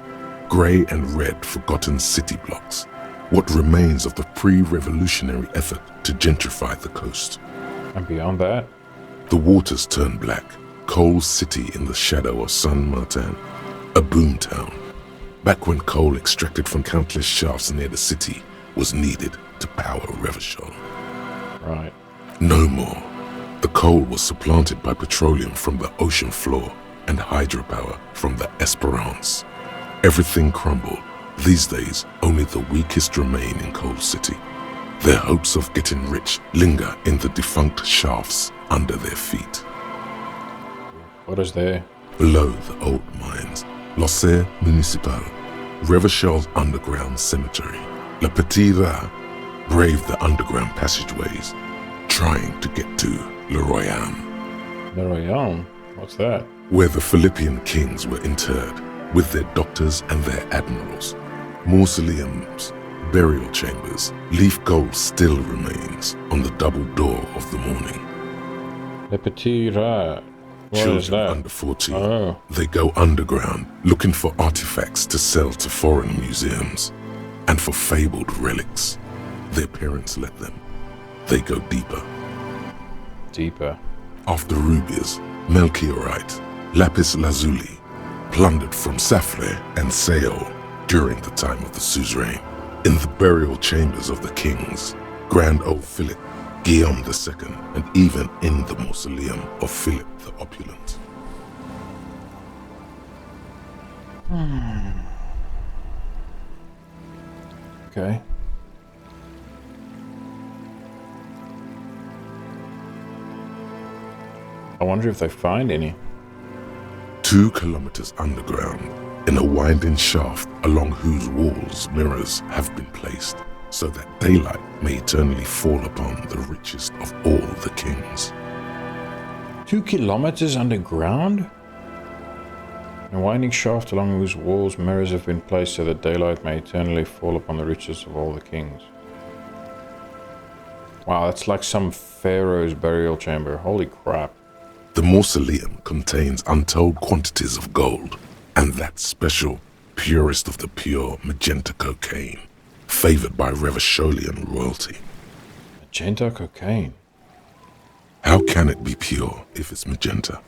Grey and red forgotten city blocks. What remains of the pre-revolutionary effort to gentrify the coast. And beyond that? The waters turn black. Coal City in the shadow of San Martin. A boomtown. Back when coal extracted from countless shafts near the city was needed to power Revachol. Right. No more. The coal was supplanted by petroleum from the ocean floor and hydropower from the Esperance. Everything crumbled. These days, only the weakest remain in Coal City. Their hopes of getting rich linger in the defunct shafts under their feet. What is there? Below the old mines, L'Océan Municipal, Revachol's underground cemetery. Le Petit Rat braved the underground passageways, trying to get to Le Royaume. Le Royaume? What's that? Where the Philippian kings were interred, with their doctors and their admirals. Mausoleums, burial chambers, leaf gold still remains on the double door of the morning. Le Petit Rat. What Children is that? under 14, Oh. they go underground looking for artifacts to sell to foreign museums. And for fabled relics, their parents let them. They go deeper. Deeper. After rubies, melchiorite, lapis lazuli, plundered from Safre and Seol during the time of the suzerain. In the burial chambers of the kings, Grand Old Philip, Guillaume II, and even in the mausoleum of Philip the Opulent. Okay. I wonder if they find any. 2 kilometers underground, in a winding shaft along whose walls mirrors have been placed, so that daylight may eternally fall upon the richest of all the kings. 2 kilometers underground? A winding shaft along whose walls mirrors have been placed so that daylight may eternally fall upon the richest of all the kings. Wow, that's like some pharaoh's burial chamber. Holy crap. The mausoleum contains untold quantities of gold, and that special, purest of the pure magenta cocaine, favored by Revacholian royalty. Magenta cocaine? How can it be pure if it's magenta?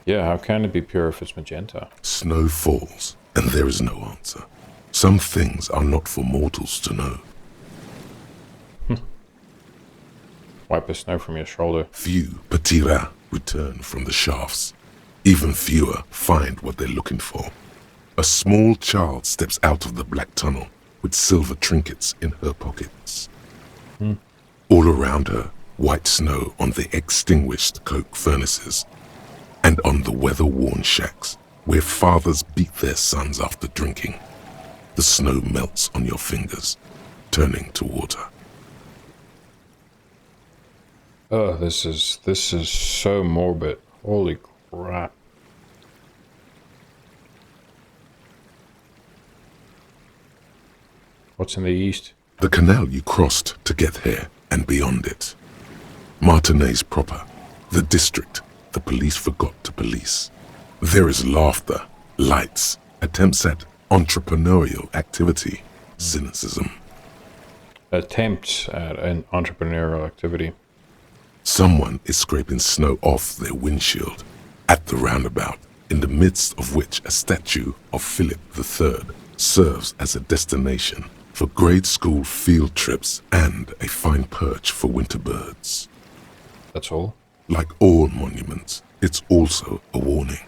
Yeah, how can it be pure if it's magenta? Snow falls, and there is no answer. Some things are not for mortals to know. Wipe the snow from your shoulder. Few Petit Rat return from the shafts. Even fewer find what they're looking for. A small child steps out of the black tunnel with silver trinkets in her pockets. All around her, white snow on the extinguished coke furnaces and on the weather-worn shacks where fathers beat their sons after drinking. The snow melts on your fingers, turning to water. Oh, this is so morbid. Holy crap. What's in the east? The canal you crossed to get here and beyond it. Martinez proper, the district the police forgot to police. There is laughter, lights, attempts at entrepreneurial activity, cynicism. Attempts at an entrepreneurial activity. Someone is scraping snow off their windshield at the roundabout, in the midst of which a statue of Philip III serves as a destination for grade school field trips and a fine perch for winter birds. That's all? Like all monuments, it's also a warning.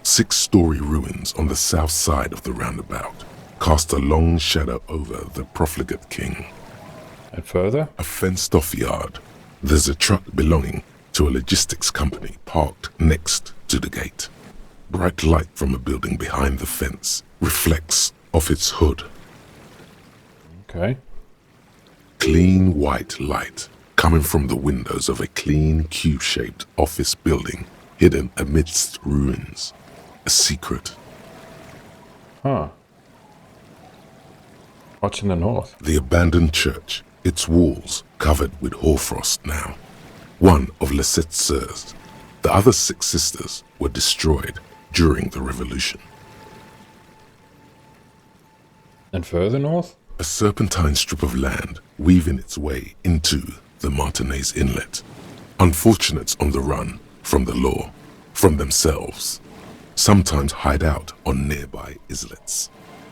6-story ruins on the south side of the roundabout cast a long shadow over the profligate king. And further? A fenced-off yard. There's a truck belonging to a logistics company parked next to the gate. Bright light from a building behind the fence reflects off its hood. Okay. Clean white light coming from the windows of a clean cube-shaped office building hidden amidst ruins. A secret. Huh. What's in the north? The abandoned church, its walls covered with hoarfrost now. One of Lisette's sœurs. The other 6 sisters were destroyed during the revolution. And further north? A serpentine strip of land weaving its way into the Martinez Inlet. Unfortunates on the run from the law, from themselves. Sometimes hide out on nearby islets.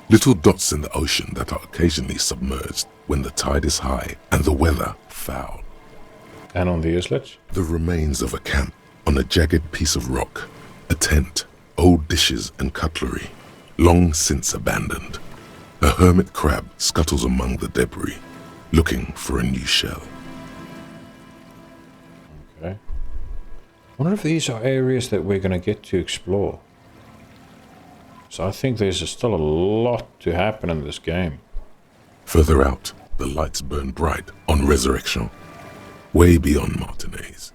Little dots in the ocean that are occasionally submerged when the tide is high and the weather foul. And on the islets? The remains of a camp on a jagged piece of rock. A tent, old dishes and cutlery, long since abandoned. A hermit crab scuttles among the debris, looking for a new shell. Okay. I wonder if these are areas that we're going to get to explore. So I think there's still a lot to happen in this game. Further out, the lights burn bright on Resurrection, way beyond Martinez.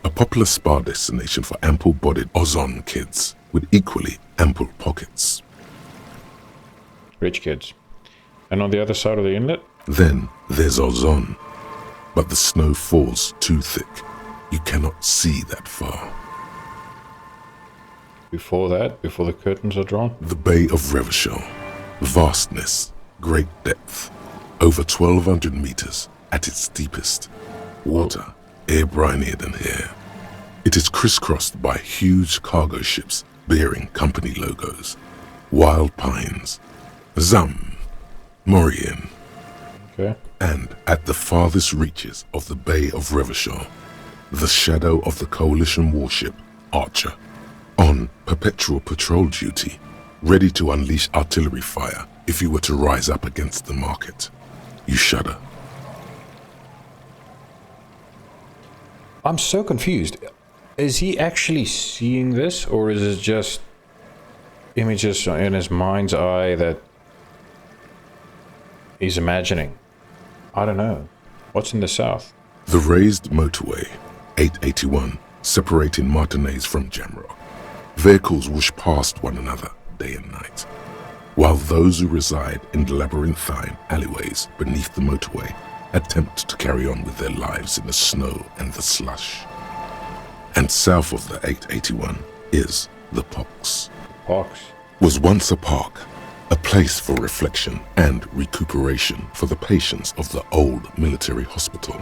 A popular spa destination for ample-bodied Ozon kids with equally ample pockets. Rich kids. And on the other side of the inlet? Then there's Ozon, but the snow falls too thick. You cannot see that far. Before that, before the curtains are drawn? The Bay of Revachol. Vastness, great depth. Over 1,200 meters at its deepest. Water, air brinier than here. It is crisscrossed by huge cargo ships bearing company logos. Wild pines. Zam. Mauryan. Okay. And at the farthest reaches of the Bay of Revachol, the shadow of the coalition warship, Archer. On perpetual patrol duty, ready to unleash artillery fire if you were to rise up against the market. You shudder. I'm so confused. Is he actually seeing this, or is it just images in his mind's eye that he's imagining? I don't know. What's in the south? The raised motorway, 881, separating Martinez from Jamrock. Vehicles whoosh past one another day and night, while those who reside in the labyrinthine alleyways beneath the motorway attempt to carry on with their lives in the snow and the slush. And south of the 881 is the Pox. Pox was once a park, a place for reflection and recuperation for the patients of the old military hospital.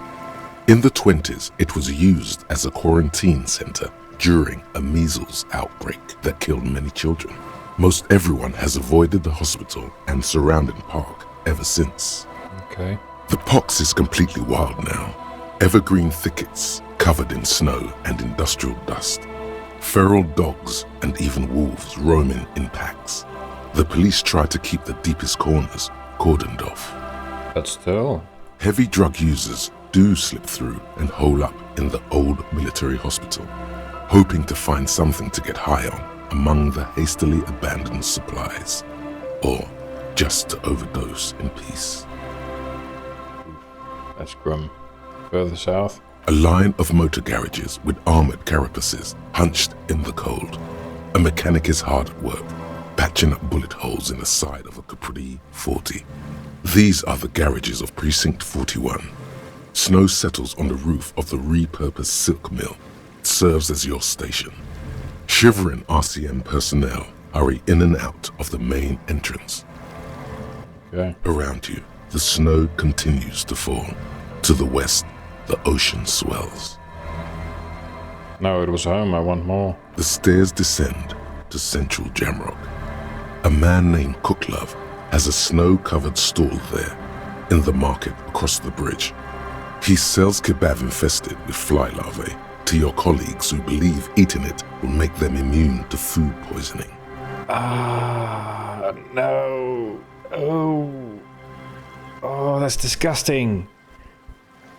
In the 20s, it was used as a quarantine center during a measles outbreak that killed many children. Most everyone has avoided the hospital and surrounding park ever since. Okay. The Pox is completely wild now. Evergreen thickets covered in snow and industrial dust. Feral dogs and even wolves roaming in packs. The police try to keep the deepest corners cordoned off. But still. Heavy drug users do slip through and hole up in the old military hospital, hoping to find something to get high on among the hastily abandoned supplies, or just to overdose in peace. That's grim. Further south? A line of motor garages with armored carapaces hunched in the cold. A mechanic is hard at work, patching up bullet holes in the side of a Capri 40. These are the garages of Precinct 41. Snow settles on the roof of the repurposed silk mill. It serves as your station. Shivering RCM personnel hurry in and out of the main entrance, Okay. Around you, the snow continues to fall. To the west, the ocean swells. No, it was home. I want more. The stairs descend to central Jamrock. A man named Cooklove has a snow-covered stall there, in the market across the bridge. He sells kebab infested with fly larvae to your colleagues who believe eating it will make them immune to food poisoning. Ah, no. Oh, that's disgusting.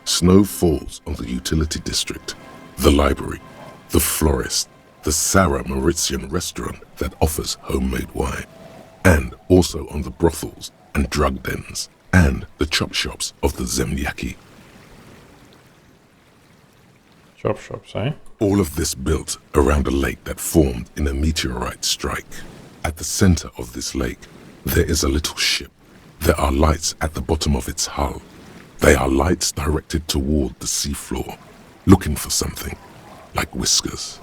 Snow falls on the utility district, the library, the florist, the Sarah Mauritian restaurant that offers homemade wine, and also on the brothels and drug dens, and the chop shops of the Zemlyaki. Chop shops, eh? All of this built around a lake that formed in a meteorite strike. At the center of this lake, there is a little ship. There are lights at the bottom of its hull. They are lights directed toward the seafloor, looking for something, like whiskers.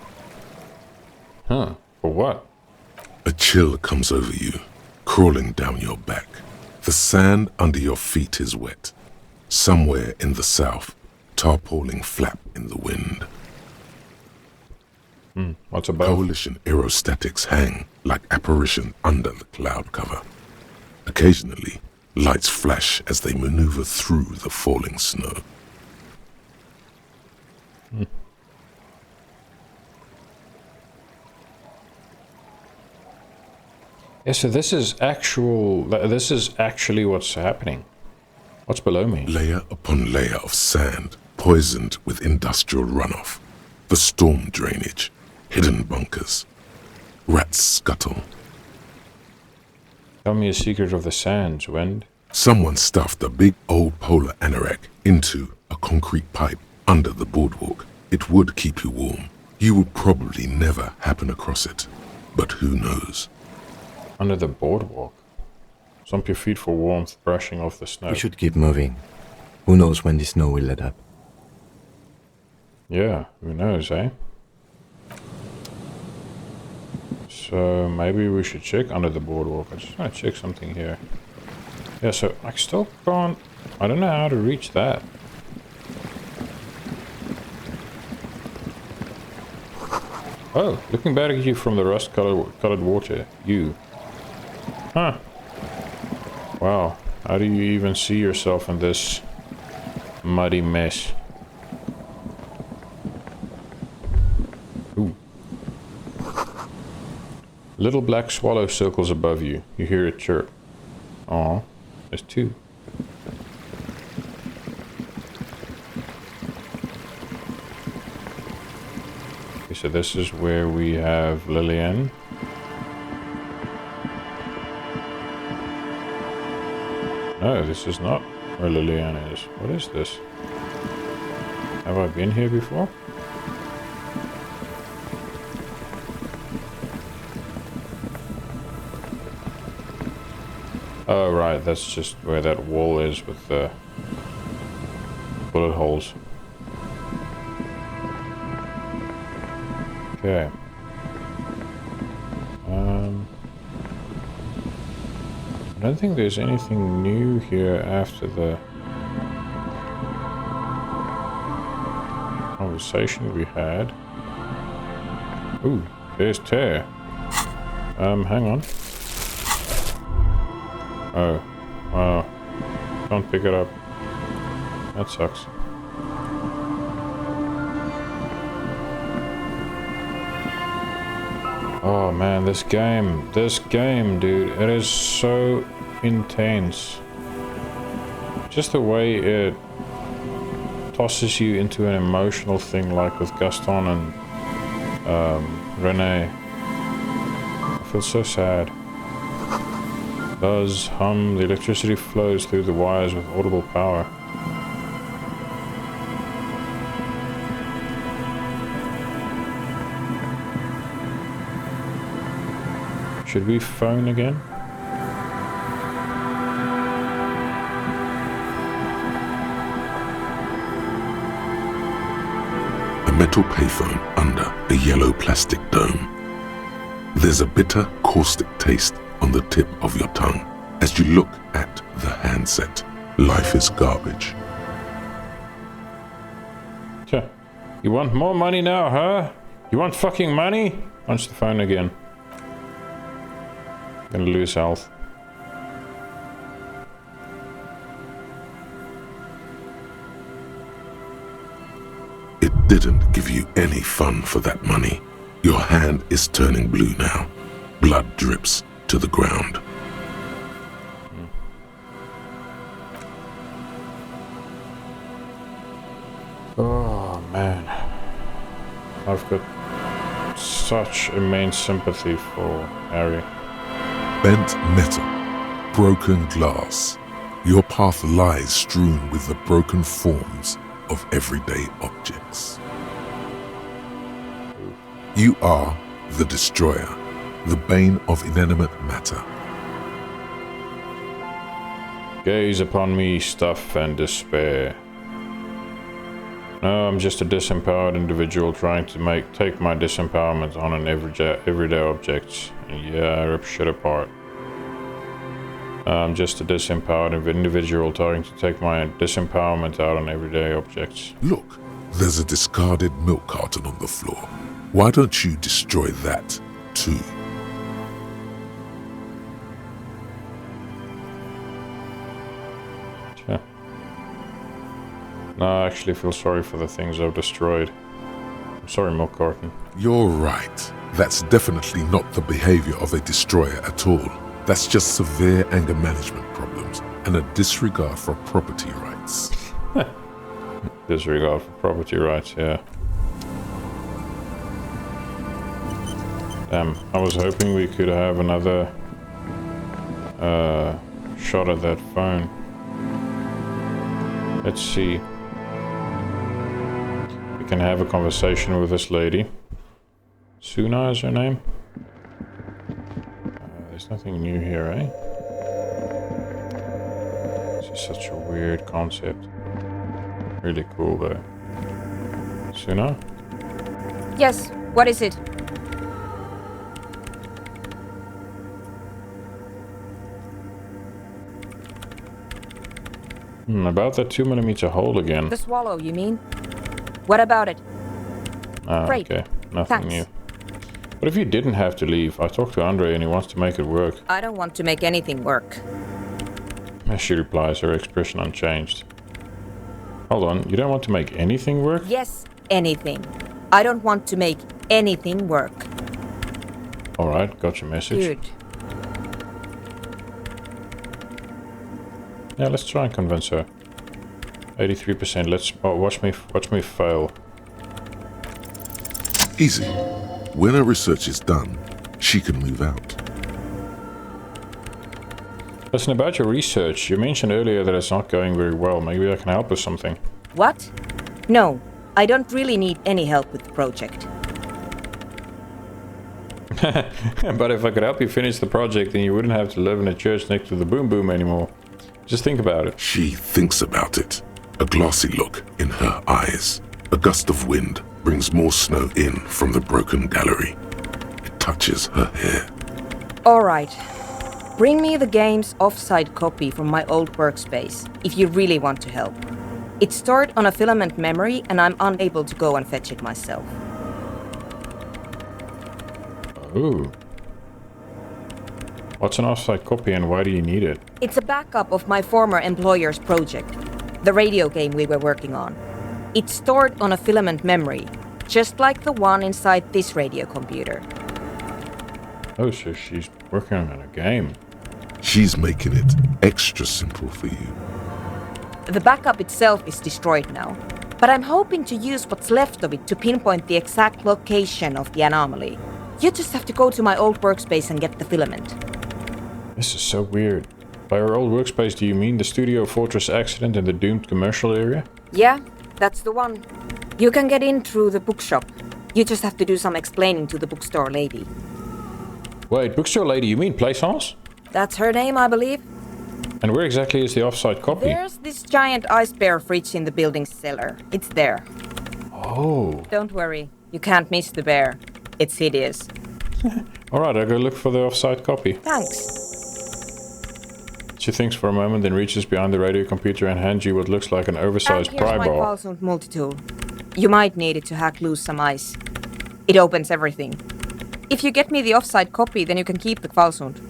Huh, for what? A chill comes over you, crawling down your back. The sand under your feet is wet. Somewhere in the south, tarpaulin flap in the wind. What's above? Coalition aerostatics hang like apparition under the cloud cover. Occasionally, lights flash as they maneuver through the falling snow. Yeah, so this is actually what's happening. What's below me? Layer upon layer of sand, poisoned with industrial runoff. The storm drainage, hidden bunkers. Rats scuttle. Tell me a secret of the sands, Wind. Someone stuffed a big old polar anorak into a concrete pipe under the boardwalk. It would keep you warm. You would probably never happen across it. But who knows? Under the boardwalk? Stomp your feet for warmth, brushing off the snow. We should keep moving. Who knows when the snow will let up? Yeah, who knows, eh? So maybe we should check under the boardwalk. I just want to check something here. Yeah, so I still can't... I don't know how to reach that. Oh, looking back at you from the rust-colored water. You. Huh. Wow. How do you even see yourself in this muddy mess? Ooh. Little black swallow circles above you. You hear it chirp. Aw, there's two. Okay, so this is where we have Lillian. No, this is not where Lillian is. What is this? Have I been here before? Oh, right, that's just where that wall is with the bullet holes. Okay. I don't think there's anything new here after the conversation we had. Ooh, there's Tear. Hang on. Oh, wow. Can't pick it up. That sucks. Oh man, this game, dude, it is so intense. Just the way it tosses you into an emotional thing, like with Gaston and Renee. I feel so sad. Does hum, the electricity flows through the wires with audible power. Should we phone again? A metal payphone under a yellow plastic dome. There's a bitter, caustic taste on the tip of your tongue. as you look at the handset. Life is garbage. You want more money now, huh? You want fucking money? Punch the phone again. Gonna lose health. It didn't give you any fun for that money. Your hand is turning blue now. Blood drips to the ground. Oh man, I've got such immense sympathy for Harry. Bent metal, broken glass. Your path lies strewn with the broken forms of everyday objects. You are the destroyer, the bane of inanimate matter. Gaze upon me, stuff and despair. No, I'm just a disempowered individual trying to take my disempowerment on an everyday object. Yeah, rip shit apart. I'm just a disempowered individual trying to take my disempowerment out on everyday objects. Look, there's a discarded milk carton on the floor. Why don't you destroy that, too? Yeah. No, I actually feel sorry for the things I've destroyed. I'm sorry, milk carton. You're right. That's definitely not the behavior of a destroyer at all. That's just severe anger management problems and a disregard for property rights. Disregard for property rights, yeah. Damn, I was hoping we could have another shot at that phone. Let's see. We can have a conversation with this lady. Suna is her name? There's nothing new here, eh? This is such a weird concept. Really cool though. Suna? Yes, what is it? About that 2mm hole again. The swallow, you mean? What about it? Great. Okay. Nothing Thanks. new. But if you didn't have to leave, I talked to Andre and he wants to make it work. I don't want to make anything work. As she replies, her expression unchanged. Hold on, you don't want to make anything work? Yes, anything. I don't want to make anything work. Alright, got your message. Good. Yeah, let's try and convince her. 83%, let's watch me fail. Easy. When her research is done, she can move out. Listen, about your research, you mentioned earlier that it's not going very well. Maybe I can help with something. What? No, I don't really need any help with the project. But if I could help you finish the project, then you wouldn't have to live in a church next to the boom boom anymore. Just think about it. She thinks about it. A glassy look in her eyes. A gust of wind brings more snow in from the broken gallery. It touches her hair. All right. Bring me the game's offside copy from my old workspace, if you really want to help. It's stored on a filament memory, and I'm unable to go and fetch it myself. Ooh. What's an offsite copy and why do you need it? It's a backup of my former employer's project, the radio game we were working on. It's stored on a filament memory, just like the one inside this radio computer. Oh, so she's working on a game. She's making it extra simple for you. The backup itself is destroyed now, but I'm hoping to use what's left of it to pinpoint the exact location of the anomaly. You just have to go to my old workspace and get the filament. This is so weird. By your old workspace, do you mean the Studio Fortress accident in the doomed commercial area? Yeah, that's the one. You can get in through the bookshop. You just have to do some explaining to the bookstore lady. Wait, bookstore lady, you mean Plaisance? That's her name, I believe. And where exactly is the offsite copy? There's this giant ice bear fridge in the building's cellar. It's there. Oh. Don't worry, you can't miss the bear. It's hideous. Alright, I'll go look for the offsite copy. Thanks. She thinks for a moment, then reaches behind the radio computer and hands you what looks like an oversized And here's pry my bar. Falsound multi-tool. You might need it to hack loose some ice. It opens everything. If you get me the offside copy, then you can keep the Falsound.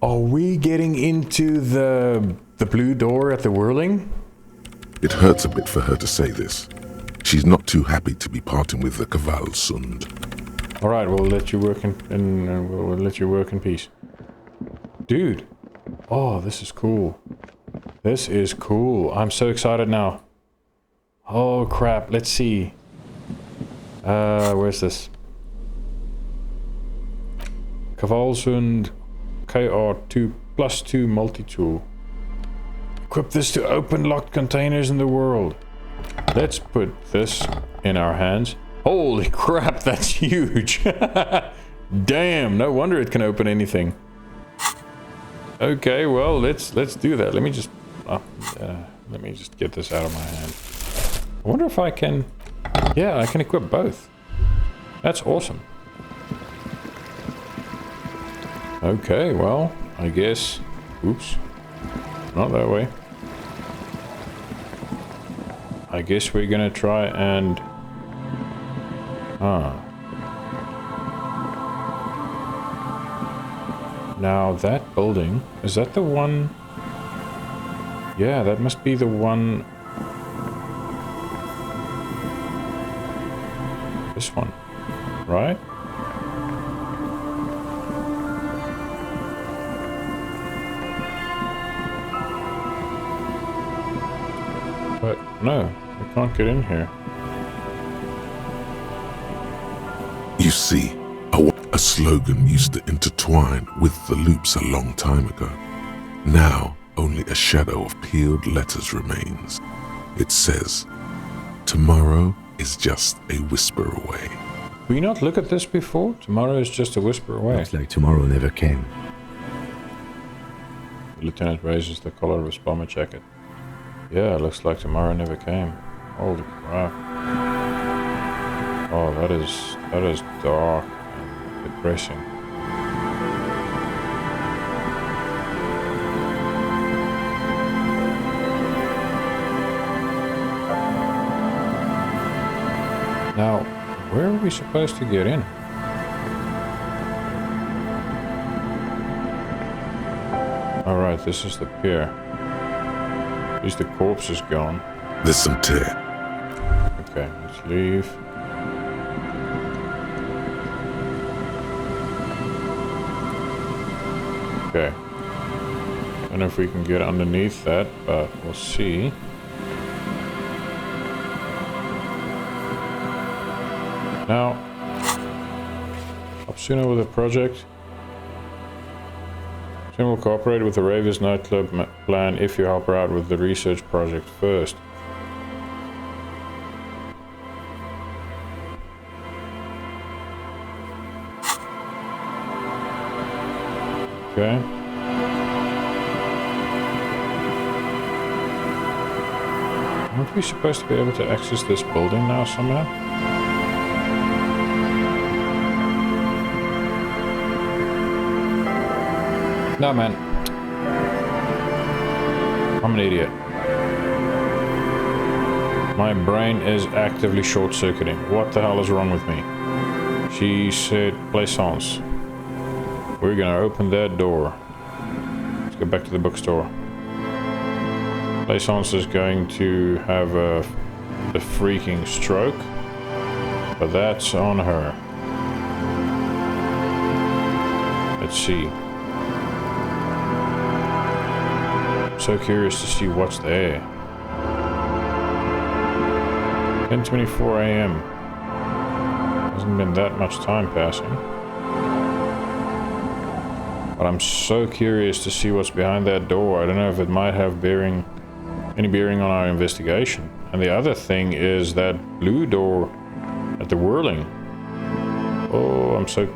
Are we getting into the blue door at the Whirling? It hurts a bit for her to say this. She's not too happy to be parting with the Kvalsund. All right, we'll let you work we'll let you work in peace, dude. Oh, this is cool. This is cool. I'm so excited now. Oh crap! Let's see. Where's this? Kvalsund KR2 +2 multi-tool. Equip this to open locked containers in the world. Let's put this in our hands. Holy crap, that's huge. Damn, no wonder it can open anything. Okay, well, let's do that. Let me just get this out of my hand. I wonder if I can... Yeah, I can equip both. That's awesome. Okay, well, I guess... Oops. Not that way. I guess we're gonna try and... Now that building, is that the one? Yeah, that must be the one. This one, right? But no, we can't get in here. You see, a slogan used to intertwine with the loops a long time ago. Now, only a shadow of peeled letters remains. It says, tomorrow is just a whisper away. Did we not look at this before? Tomorrow is just a whisper away. Looks like tomorrow never came. The lieutenant raises the collar of his bomber jacket. Yeah, looks like tomorrow never came. Holy crap. Oh, that is dark and depressing. Now, where are we supposed to get in? Alright, this is the pier. At least the corpse is gone. There's some tear. Okay, let's leave. Okay. Don't know if we can get underneath that, but we'll see. Now, up sooner with the project. Soon we'll cooperate with the Ravens nightclub plan if you help her out with the research project first. Okay. Aren't we supposed to be able to access this building now somehow? No, man. I'm an idiot. My brain is actively short-circuiting. What the hell is wrong with me? She said, plaisance. We're gonna open that door. Let's go back to the bookstore. Plaisance is going to have a freaking stroke, but that's on her. Let's see. So curious to see what's there. 10:24 a.m. Hasn't been that much time passing. But I'm so curious to see what's behind that door. I don't know if it might have any bearing on our investigation. And the other thing is that blue door at the Whirling. Oh, I'm so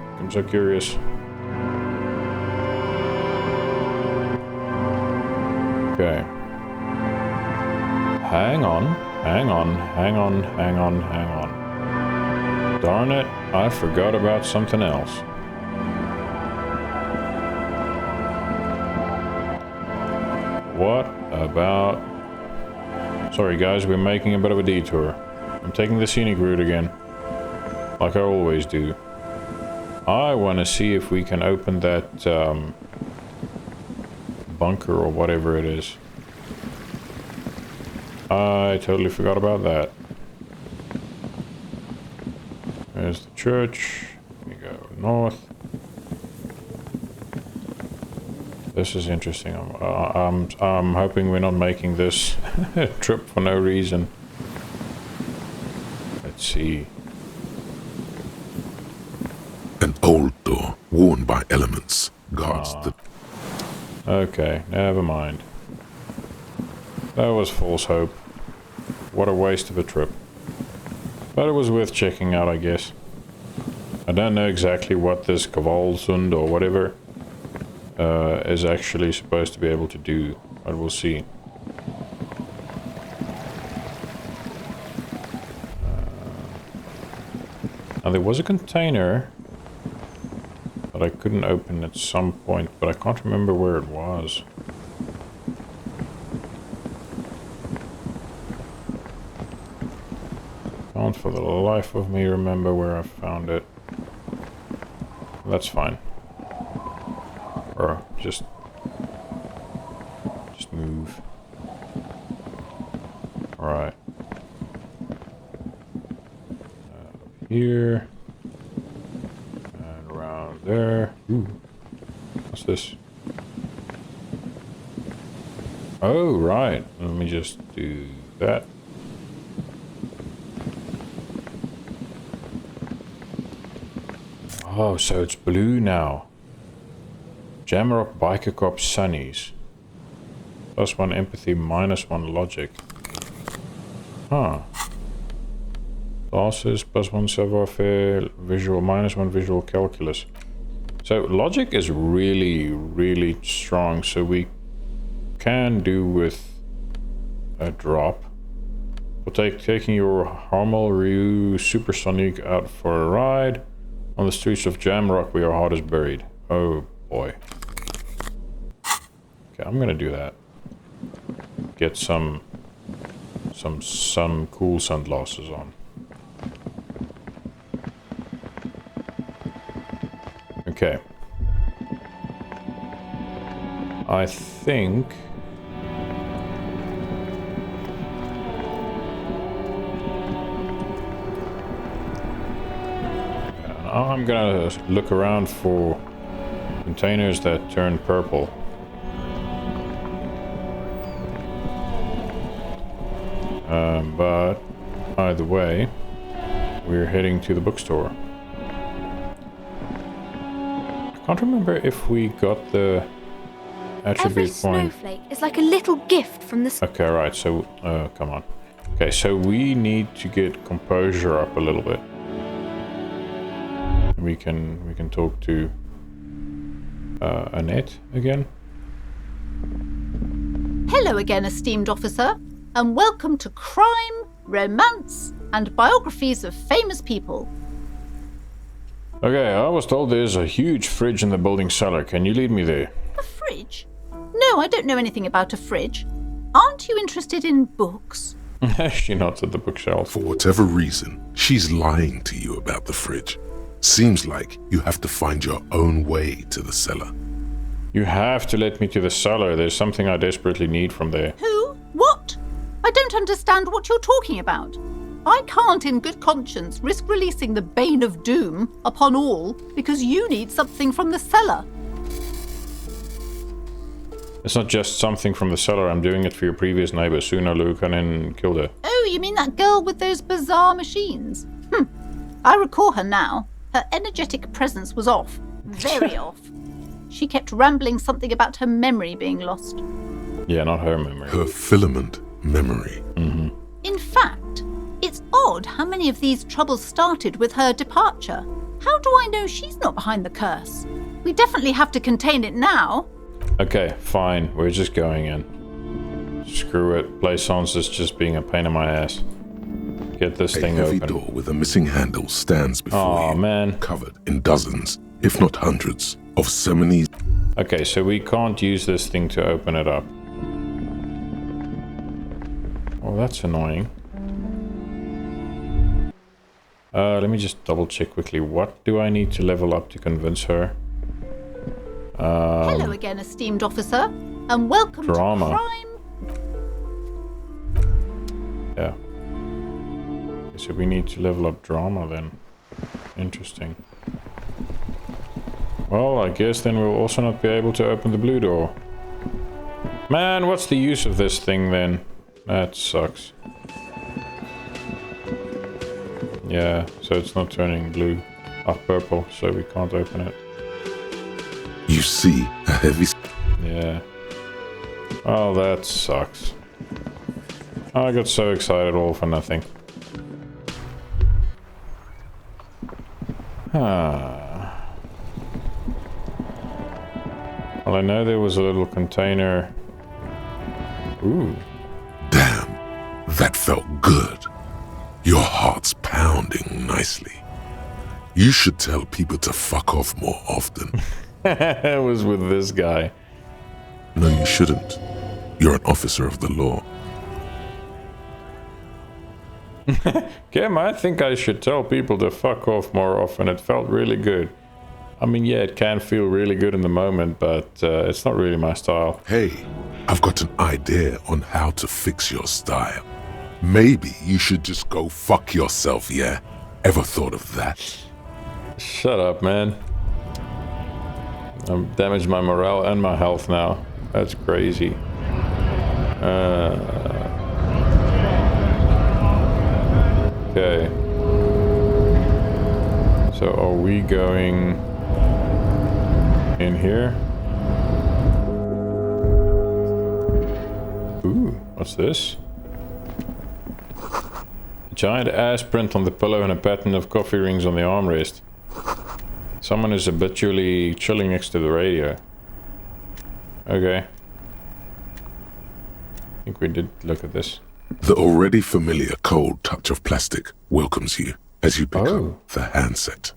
curious. Okay. Hang on. Darn it, I forgot about something else. What about... Sorry guys, we're making a bit of a detour. I'm taking the scenic route again. Like I always do. I want to see if we can open that bunker or whatever it is. I totally forgot about that. There's the church. We go north. This is interesting. I'm hoping we're not making this trip for no reason. Let's see. An old door, worn by elements, guards the... Okay, never mind. That was false hope. What a waste of a trip. But it was worth checking out, I guess. I don't know exactly what this Kavalsund or whatever is actually supposed to be able to do, but we'll see. Now there was a container that I couldn't open at some point, but I can't remember where it was. Can't for the life of me remember where I found it. That's fine. Or just move. Alright. Here. And around there. Ooh. What's this? Oh, right. Let me just do that. Oh, so it's blue now. Jamrock Biker Cop Sunnies. +1 empathy, -1 logic. Huh. Classes, +1 savoir-faire, visual, -1 visual calculus. So logic is really, really strong, so we can do with a drop. We'll taking your Harmel Ryu Supersonic out for a ride. On the streets of Jamrock, we are hard as buried. Oh boy. Okay, I'm gonna do that. Get some cool sunglasses on. Okay. I think... I'm gonna look around for containers that turn purple. But either way, we're heading to the bookstore. I can't remember if we got the attribute point. Snowflake is like a little gift from the sky. Okay, right, so, come on. Okay, so we need to get composure up a little bit. We can talk to Annette again. Hello again, esteemed officer, and welcome to Crime, Romance, and Biographies of Famous People. Okay, I was told there's a huge fridge in the building cellar. Can you lead me there? A fridge? No, I don't know anything about a fridge. Aren't you interested in books? She nods at the bookshelf. For whatever reason, she's lying to you about the fridge. Seems like you have to find your own way to the cellar. You have to let me to the cellar. There's something I desperately need from there. Who? What? I don't understand what you're talking about. I can't in good conscience risk releasing the Bane of Doom upon all because you need something from the cellar. It's not just something from the cellar. I'm doing it for your previous neighbor, Suna Lukanen Kilda. Oh, you mean that girl with those bizarre machines? I recall her now. Her energetic presence was off. Very off. She kept rambling something about her memory being lost. Yeah, not her memory. Her filament memory. Mm-hmm. In fact, it's odd how many of these troubles started with her departure. How do I know she's not behind the curse? We definitely have to contain it now. Okay, fine. We're just going in. Screw it. Plaisance is just being a pain in my ass. Get this thing open. A heavy door with a missing handle stands before you, man. covered in dozens, if not hundreds, of Seminoles. Okay, so we can't use this thing to open it up. Well, that's annoying. Let me just double check quickly. What do I need to level up to convince her? Hello again, esteemed officer, and welcome Drama. to Crime. Yeah. So we need to level up drama then. Interesting. Well, I guess then we'll also not be able to open the blue door. Man, what's the use of this thing then? That sucks. Yeah, so it's not turning blue. Purple, so we can't open it. You see a heavy... Yeah. Oh, that sucks. I got so excited all for nothing. Well, I know there was a little container. Ooh. Damn, that felt good. Your heart's pounding nicely. You should tell people to fuck off more often. It was with this guy. No, you shouldn't. You're an officer of the law. Kim, I think I should tell people to fuck off more often. It felt really good. I mean, yeah, it can feel really good in the moment, but it's not really my style. Hey, I've got an idea on how to fix your style. Maybe you should just go fuck yourself, yeah? Ever thought of that? Shut up, man. I've damaged my morale and my health now. That's crazy. Okay. So are we going in here? Ooh, what's this? A giant ass print on the pillow and a pattern of coffee rings on the armrest. Someone is habitually chilling next to the radio. Okay. I think we did look at this. The already familiar cold touch of plastic welcomes you as you pick up the handset.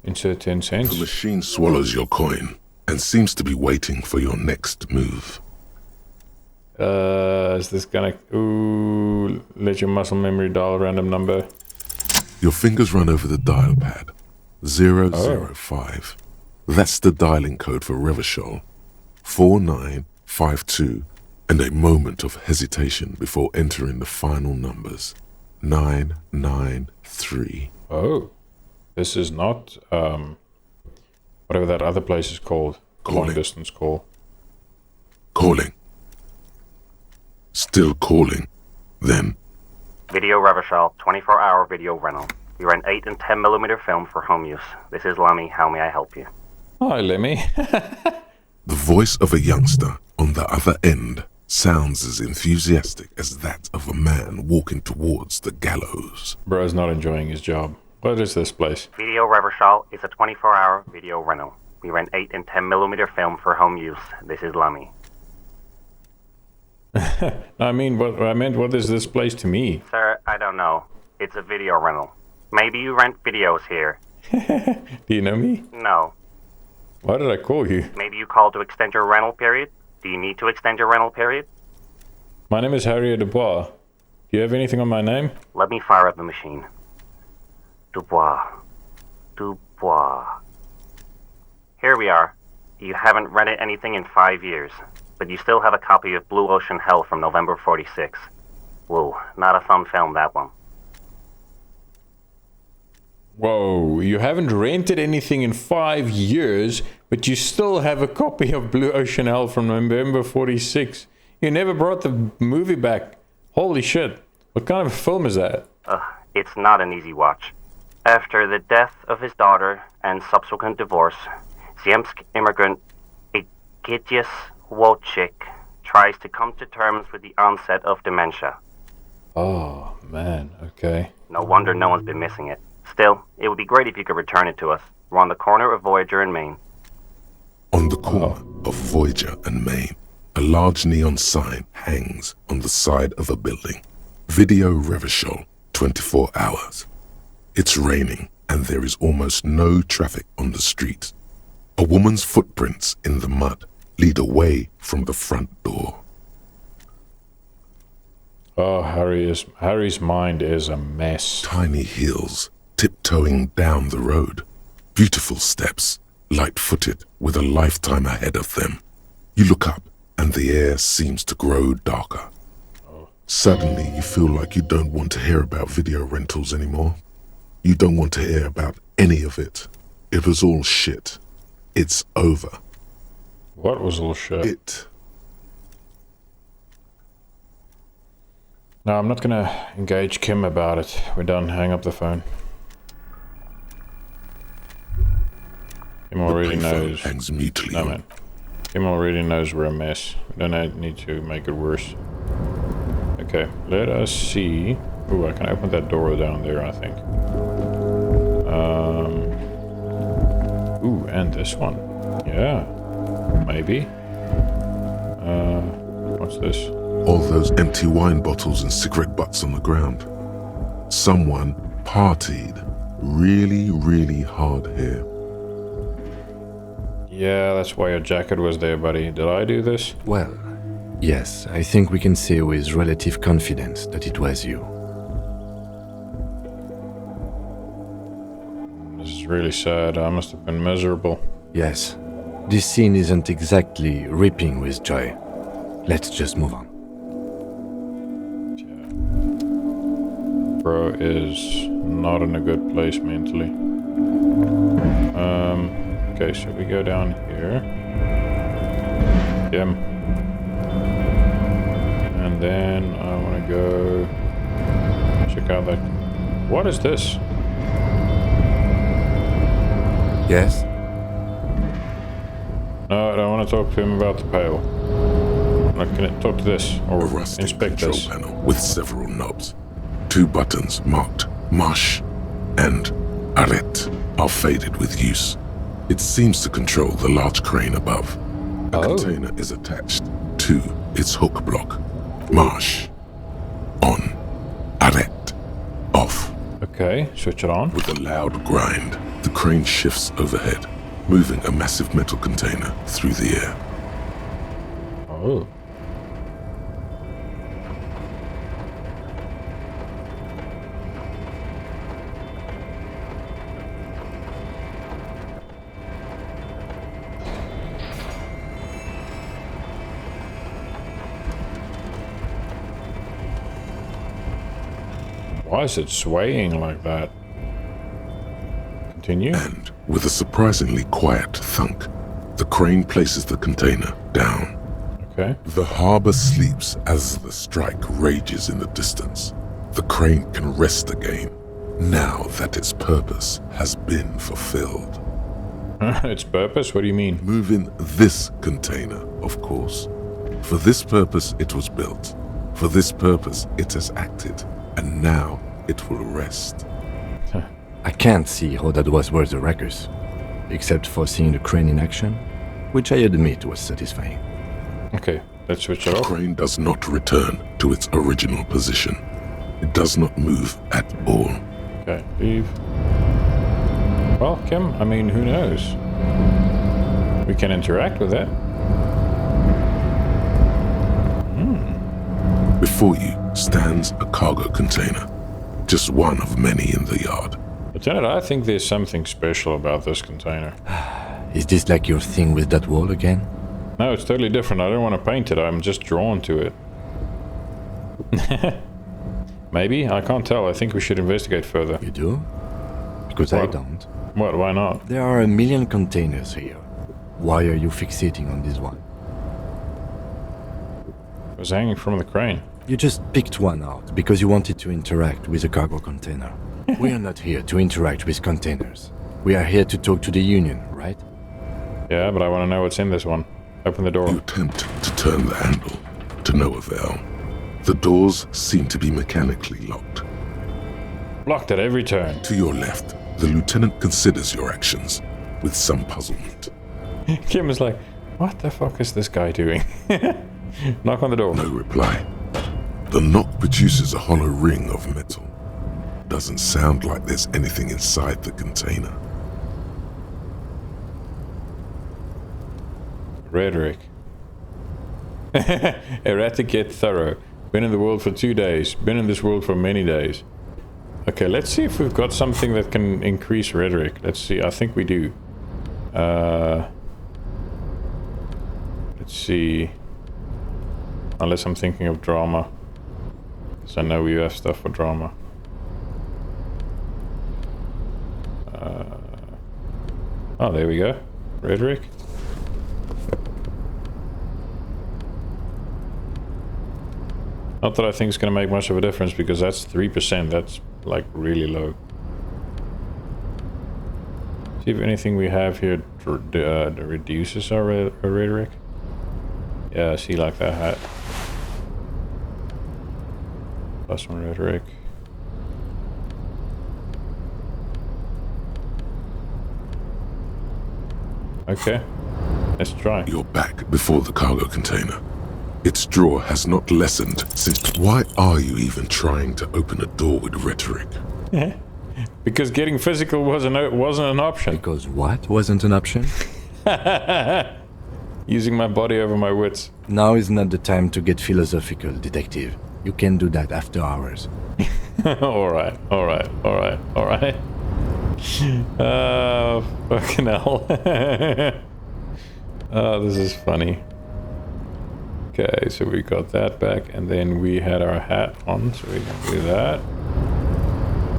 Insert 10 cents. The machine swallows your coin and seems to be waiting for your next move. Is this gonna... Ooh, let your muscle memory dial a random number. Your fingers run over the dial pad. 005. That's the dialing code for Revachol. 4952. And a moment of hesitation before entering the final numbers. 993. Oh. This is not, whatever that other place is called. Long distance call. Calling. Still calling. Then. Video Revachol, 24-hour video rental. We rent 8 and 10 millimeter film for home use. This is Lemmy. How may I help you? Hi, Lemmy. The voice of a youngster on the other end sounds as enthusiastic as that of a man walking towards the gallows. Bro's not enjoying his job. What is this place? Video Revachol is a 24-hour video rental. We rent 8 and 10 millimeter film for home use. This is Lemmy. I mean, what is this place to me? Sir, I don't know. It's a video rental. Maybe you rent videos here. Do you know me? No. Why did I call you? Maybe you called to extend your rental period? Do you need to extend your rental period? My name is Harriet Dubois. Do you have anything on my name? Let me fire up the machine. Dubois. Dubois. Here we are. You haven't rented anything in 5 years, but you still have a copy of Blue Ocean Hell from November 46. Whoa, not a fun film, that one. Whoa, you haven't rented anything in 5 years, but you still have a copy of Blue Ocean Hell from November 46. You never brought the movie back. Holy shit. What kind of a film is that? It's not an easy watch. After the death of his daughter and subsequent divorce, Ziemsk immigrant Egidius Wojcik tries to come to terms with the onset of dementia. Oh, man, okay. No wonder no one's been missing it. Still, it would be great if you could return it to us. We're on the corner of Voyager and Maine. On the corner of Voyager and Maine, a large neon sign hangs on the side of a building. Video Revachol, 24 hours. It's raining and there is almost no traffic on the street. A woman's footprints in the mud lead away from the front door. Oh, Harry's mind is a mess. Tiny heels tiptoeing down the road. Beautiful steps, light-footed, with a lifetime ahead of them. You look up, and the air seems to grow darker. Suddenly, you feel like you don't want to hear about video rentals anymore. You don't want to hear about any of it. It was all shit. It's over. What was all shit? No, I'm not gonna engage Kim about it. We're done. Hang up the phone. Kim already knows. Hangs mutely No, man. Kim already knows we're a mess. We don't need to make it worse. Okay, let us see. Ooh, I can open that door down there, I think. Ooh, and this one. Yeah, maybe. What's this? All those empty wine bottles and cigarette butts on the ground. Someone partied really, really hard here. Yeah, that's why your jacket was there, buddy. Did I do this? Well, yes, I think we can say with relative confidence that it was you. This is really sad. I must have been miserable. Yes, this scene isn't exactly ripping with joy. Let's just move on. Bro is not in a good place mentally. Okay, so we go down here. Kim. And then I want to go check out that. What is this? Yes? No, I don't want to talk to him about the pail. I'm not going to talk to this or A rustic inspect control this. panel with several knobs. 2 buttons marked Marsh and Arrête are faded with use. It seems to control the large crane above. A container is attached to its hook block. Marsh. On. Arrête. Off. Okay, switch it on. With a loud grind, the crane shifts overhead, moving a massive metal container through the air. Oh. Why is it swaying like that? Continue. And with a surprisingly quiet thunk, the crane places the container down. Okay. The harbor sleeps as the strike rages in the distance. The crane can rest again, now that its purpose has been fulfilled. Its purpose? What do you mean? Moving this container, of course. For this purpose it was built. For this purpose it has acted. And now it will rest. I can't see how that was worth the wreckers, except for seeing the crane in action, which I admit was satisfying. Okay, let's switch it The off. crane does not return to its original position. It does not move at all. Okay, leave. Well, Kim, I mean, who knows? We can interact with it. Before you stands a cargo container, just one of many in the yard. Lieutenant, I think there's something special about this container. Is this like your thing with that wall again? No, it's totally different. I don't want to paint it. I'm just drawn to it. Maybe? I can't tell. I think we should investigate further. You do? Because I What? don't. What? Why not? There are a million containers here. Why are you fixating on this one? It was hanging from the crane. You just picked one out because you wanted to interact with a cargo container. We are not here to interact with containers. We are here to talk to the Union, right? Yeah, but I want to know what's in this one. Open the You door. attempt to turn the handle, to no avail. The doors seem to be mechanically locked. Locked at every turn. To your left, the lieutenant considers your actions with some puzzlement. Kim is like, what the fuck is this guy doing? Knock on the door. No reply. The knock produces a hollow ring of metal. Doesn't sound like there's anything inside the container. Rhetoric. Erratic yet thorough. Been in the world for 2 days. Been in this world for many days. Okay, let's see if we've got something that can increase rhetoric. Let's see. I think we do. Let's see. Unless I'm thinking of drama. Because I know we have stuff for drama. Oh, there we go. Rhetoric. Not that I think it's going to make much of a difference, because that's 3%. That's like really low. See if anything we have here reduces our rhetoric. Yeah, see, like that hat. +1 rhetoric. Okay, let's try. You're back before the cargo container. Its drawer has not lessened since. Why are you even trying to open a door with rhetoric? Because getting physical wasn't an option. Because what wasn't an option? Using my body over my wits. Now is not the time to get philosophical, detective. You can do that after hours. Alright. Fucking hell. Oh, this is funny. Okay, so we got that back, and then we had our hat on, so we can do that.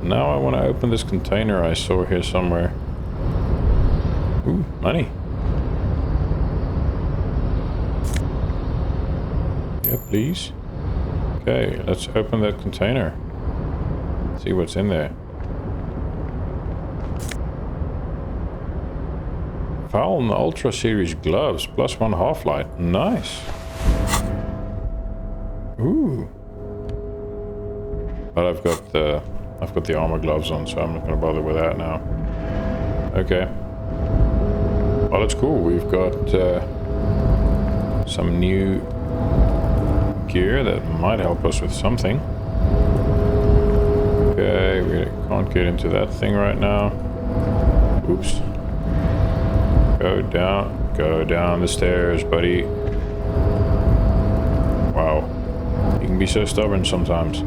Now I want to open this container I saw here somewhere. Ooh, money. Yeah, please. Okay, let's open that container. See what's in there. Foul and Ultra Series gloves, +1 half-life. Nice. Ooh. But I've got the armor gloves on, so I'm not gonna bother with that now. Okay. Well, that's cool. We've got some new gear that might help us with something. Okay, we can't get into that thing right now. Oops. Go down the stairs, buddy. Wow. You can be so stubborn sometimes.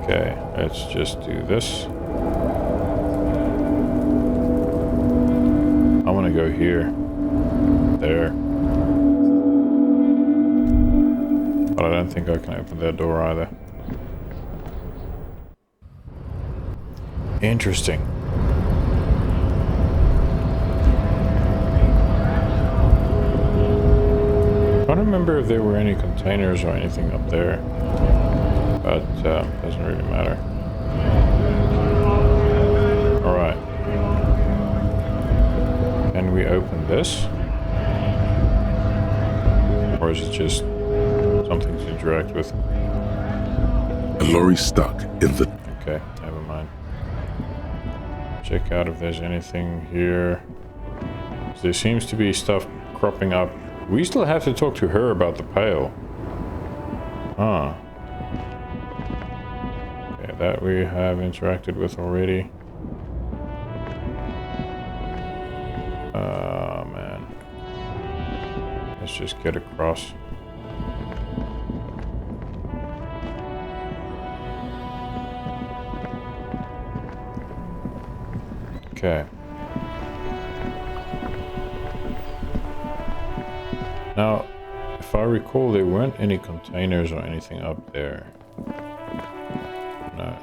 Okay, let's just do this. I want to go here. There. But I don't think I can open that door either. Interesting. I don't remember if there were any containers or anything up there, but doesn't really matter. Alright. Can we open this? Or is it just something to interact with? A lorry stuck in the... Okay, never mind. Check out if there's anything here. There seems to be stuff cropping up. We still have to talk to her about the pail. Huh. Okay, that we have interacted with already. Oh, man. Let's just get across. Okay. Now, if I recall, there weren't any containers or anything up there. No.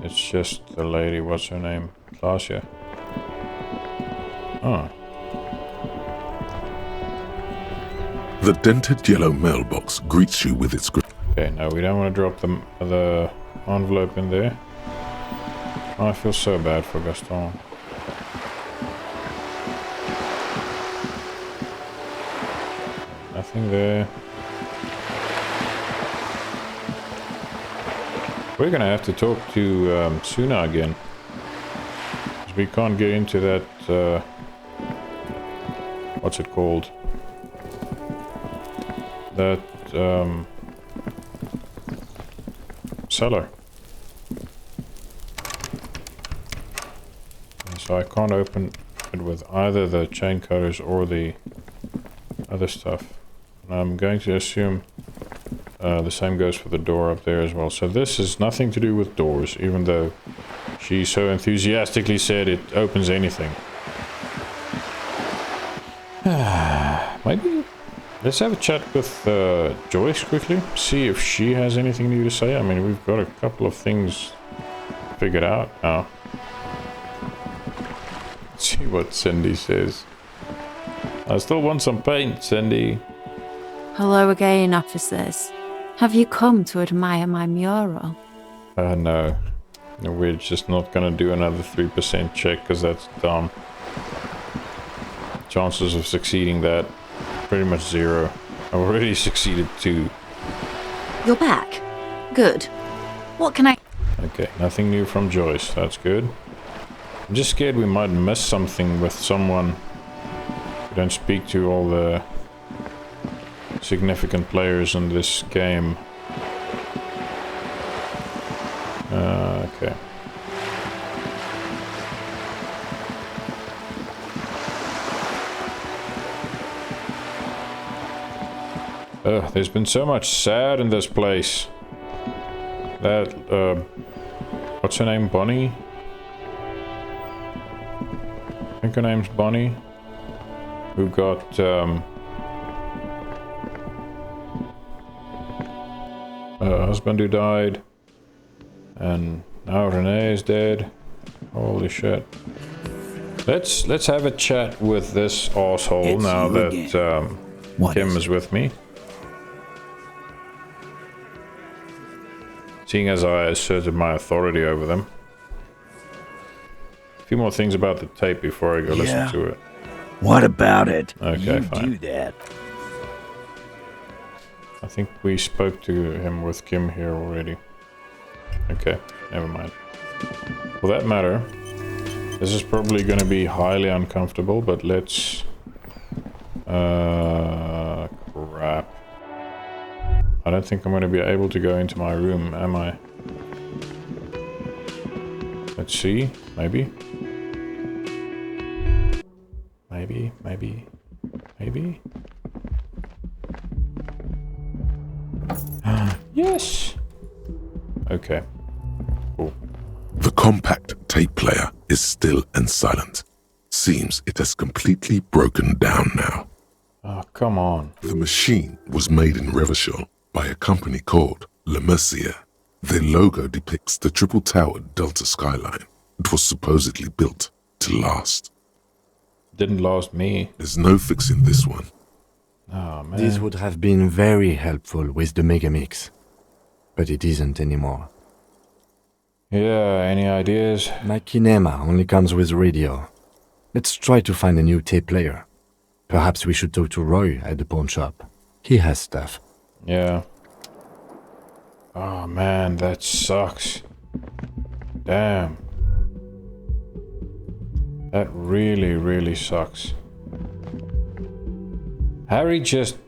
It's just the lady, what's her name? Klaasje. Oh. The dented yellow mailbox greets you with its... Okay, now we don't want to drop the envelope in there. Oh, I feel so bad for Gaston. Nothing there. We're gonna have to talk to Suna again. 'Cause we can't get into that, what's it called? That, cellar. And so I can't open it with either the chain cutters or the other stuff. And I'm going to assume the same goes for the door up there as well. So this has nothing to do with doors, even though she so enthusiastically said it opens anything. Maybe let's have a chat with Joyce quickly, see if she has anything new to say. I mean, we've got a couple of things figured out now. Let's see what Cindy says. I still want some paint, Cindy. Hello again, officers. Have you come to admire my mural? No. We're just not gonna do another 3% check because that's dumb. Chances of succeeding that, pretty much 0. I've already succeeded 2. You're back. Good. What can I... Okay, nothing new from Joyce. That's good. I'm just scared we might miss something with someone we don't speak to all the significant players in this game. Okay. There's been so much sad in this place. That, what's her name? Bonnie? I think her name's Bonnie. Who got, her husband who died. And now Renee is dead. Holy shit. Let's have a chat with this asshole It's now you that, again. What Kim is is with me. Seeing as I asserted my authority over them. A few more things about the tape before I go listen to it. What about it? Okay, you fine. do that. I think we spoke to him with Kim here already. Okay, never mind. For that matter, this is probably going to be highly uncomfortable, but let's... crap. I don't think I'm going to be able to go into my room, am I? Let's see. Maybe. Maybe. Yes! Okay. Cool. The compact tape player is still and silent. Seems it has completely broken down now. Oh, come on. The machine was made in Revachol by a company called Le Mercier. Their logo depicts the triple-towered Delta skyline. It was supposedly built to last. Didn't last me. There's no fixing this one. Oh, man. This would have been very helpful with the Megamix, but it isn't anymore. Yeah, any ideas? My Kinema only comes with radio. Let's try to find a new tape player. Perhaps we should talk to Roy at the pawn shop. He has stuff. Yeah. Oh man, that sucks. Damn. That really, really sucks. Harry just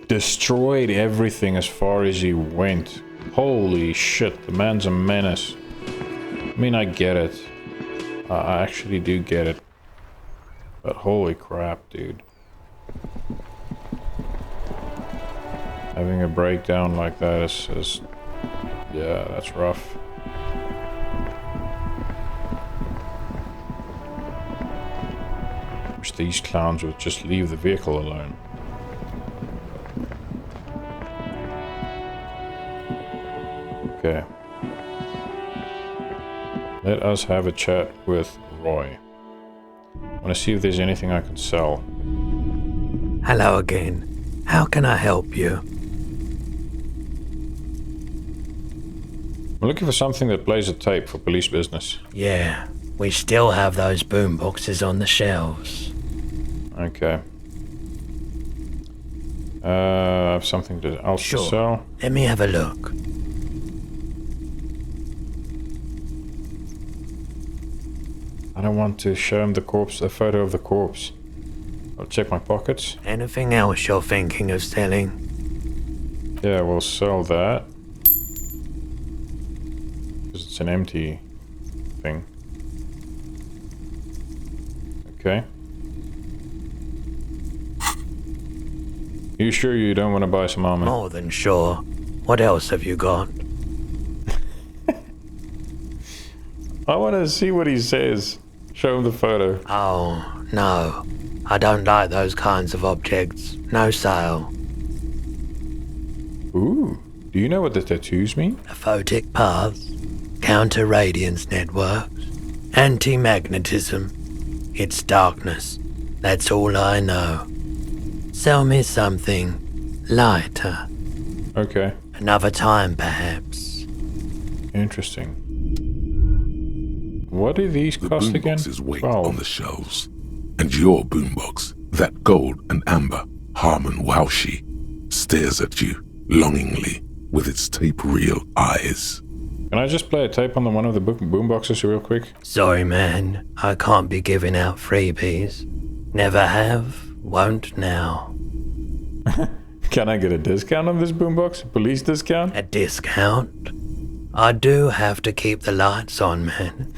destroyed everything as far as he went. Holy shit, the man's a menace. I mean, I get it. I actually do get it. But holy crap, dude. Having a breakdown like that is yeah, that's rough. Wish these clowns would just leave the vehicle alone. Okay. Let us have a chat with Roy. I want to see if there's anything I can sell. Hello again. How can I help you? I'm looking for something that plays a tape for police business. Yeah, we still have those boom boxes on the shelves. Okay. I have something else to sell. Let me have a look. I don't want to show him the corpse, the photo of the corpse. I'll check my pockets. Anything else you're thinking of selling? Yeah, we'll sell that. Because it's an empty thing. Okay. You sure you don't want to buy some armor? More than sure. What else have you got? I want to see what he says. Show him the photo. Oh, no. I don't like those kinds of objects. No sale. Ooh. Do you know what the tattoos mean? Aphotic paths, counter-radiance networks, anti-magnetism. It's darkness. That's all I know. Sell me something lighter. Okay. Another time, perhaps. Interesting. What do these The cost again? boomboxes wait on the shelves. And your boombox, that gold and amber Harmon Waushi, stares at you longingly with its tape reel eyes. Can I just play a tape on one of the boomboxes real quick? Sorry, man. I can't be giving out freebies. Never have, won't now. Can I get a discount on this boombox? A police discount? A discount? I do have to keep the lights on, man.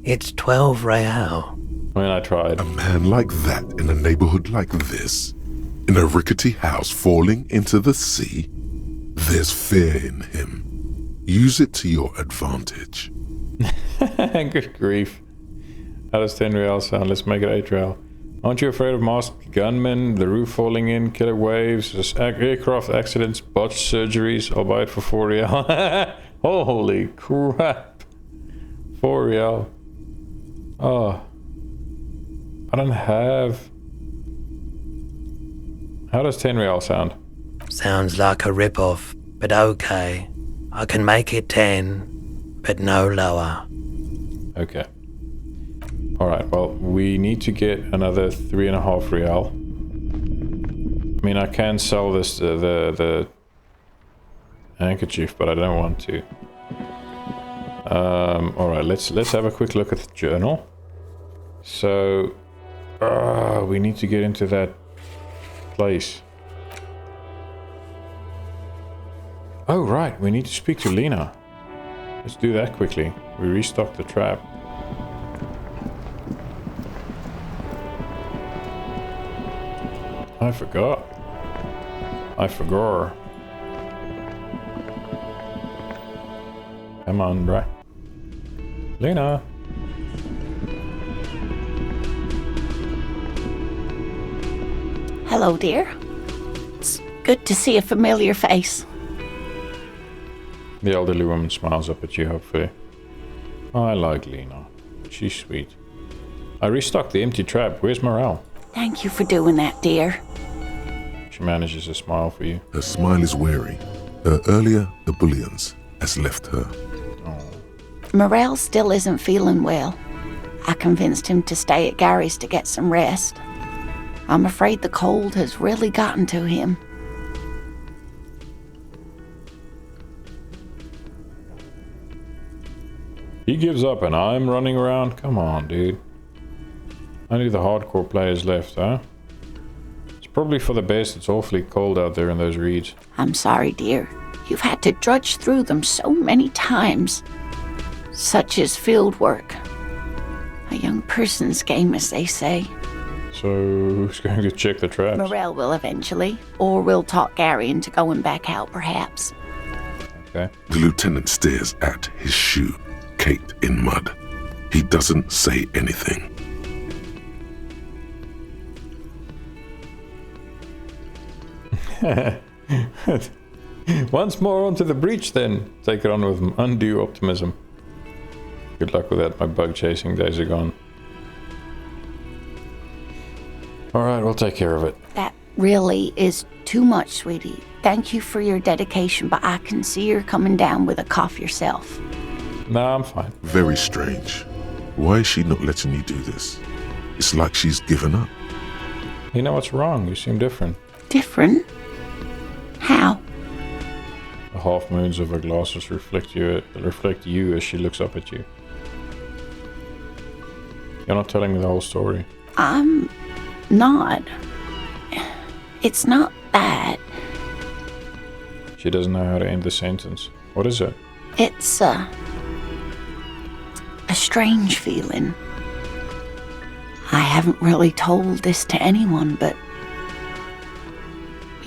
It's 12 real. I mean, I tried. A man like that in a neighborhood like this, in a rickety house falling into the sea, there's fear in him. Use it to your advantage. Good grief. How does 10 real sound? Let's make it 8 real. Aren't you afraid of masked gunmen, the roof falling in, killer waves, aircraft accidents, botched surgeries? I'll buy it for 4 real. Holy crap. 4 real. Oh. I don't have... How does 10 real sound? Sounds like a rip-off, but okay. I can make it 10, but no lower. Okay. Alright, well, we need to get another 3.5 real. I mean, I can sell this, the handkerchief, but I don't want to. Alright, let's have a quick look at the journal. So, we need to get into that place. Oh, right, we need to speak to Lena. Let's do that quickly. We restock the trap. I forgot. Come on, bruh. Lena. Hello, dear. It's good to see a familiar face. The elderly woman smiles up at you, hopefully. I like Lena. She's sweet. I restocked the empty trap. Where's Morale? Thank you for doing that, dear. She manages to smile for you. Her smile is weary. Her earlier ebullience has left her. Morel still isn't feeling well. I convinced him to stay at Gary's to get some rest. I'm afraid the cold has really gotten to him. He gives up and I'm running around? Come on, dude. Only the hardcore players left, huh? It's probably for the best. It's awfully cold out there in those reeds. I'm sorry, dear. You've had to drudge through them so many times. Such is field work. A young person's game, as they say. So, who's going to check the traps? Morel will eventually, or we'll talk Gary into going back out, perhaps. Okay. The lieutenant stares at his shoe, caked in mud. He doesn't say anything. Once more onto the breach, then. Take it on with undue optimism. Good luck with that. My bug chasing days are gone. Alright, we'll take care of it. That really is too much, sweetie. Thank you for your dedication, but I can see you're coming down with a cough yourself. Nah, I'm fine. Very strange. Why is she not letting you do this? It's like she's given up. You know what's wrong? You seem different. Different? How? The half moons of her glasses reflect you as she looks up at you. You're not telling me the whole story. I'm not. It's not that. She doesn't know how to end the sentence. What is it? It's a strange feeling. I haven't really told this to anyone, but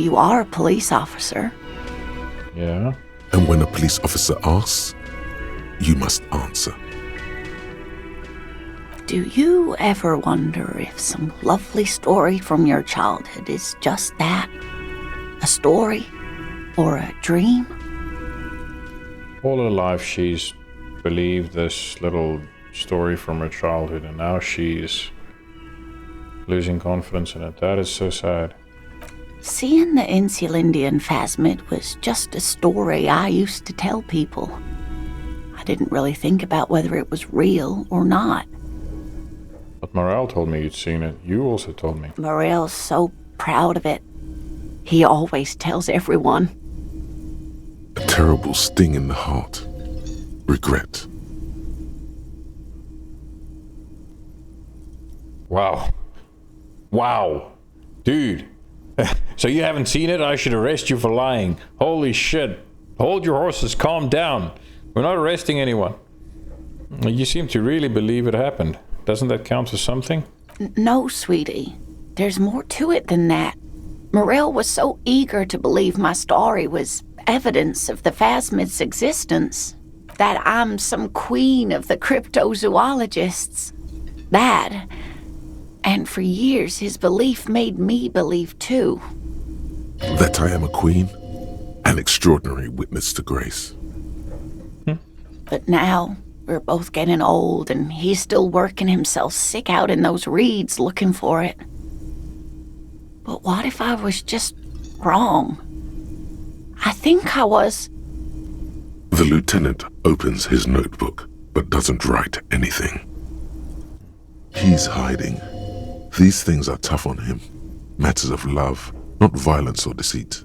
You are a police officer. Yeah. And when a police officer asks, you must answer. Do you ever wonder if some lovely story from your childhood is just that? A story? Or a dream? All her life she's believed this little story from her childhood, and now she's losing confidence in it. That is so sad. Seeing the Insulindian phasmid was just a story I used to tell people. I didn't really think about whether it was real or not. But Morale told me you'd seen it. You also told me. Morel's so proud of it. He always tells everyone. A terrible sting in the heart. Regret. Wow. Wow. Dude. So you haven't seen it? I should arrest you for lying. Holy shit. Hold your horses. Calm down. We're not arresting anyone. You seem to really believe it happened. Doesn't that count as something? No, sweetie. There's more to it than that. Morel was so eager to believe my story was evidence of the phasmid's existence, that I'm some queen of the cryptozoologists. That, and for years his belief made me believe too. That I am a queen, an extraordinary witness to grace. But now, we're both getting old and he's still working himself sick out in those reeds looking for it. But what if I was just wrong? I think I was. The lieutenant opens his notebook, but doesn't write anything. He's hiding. These things are tough on him. Matters of love, not violence or deceit.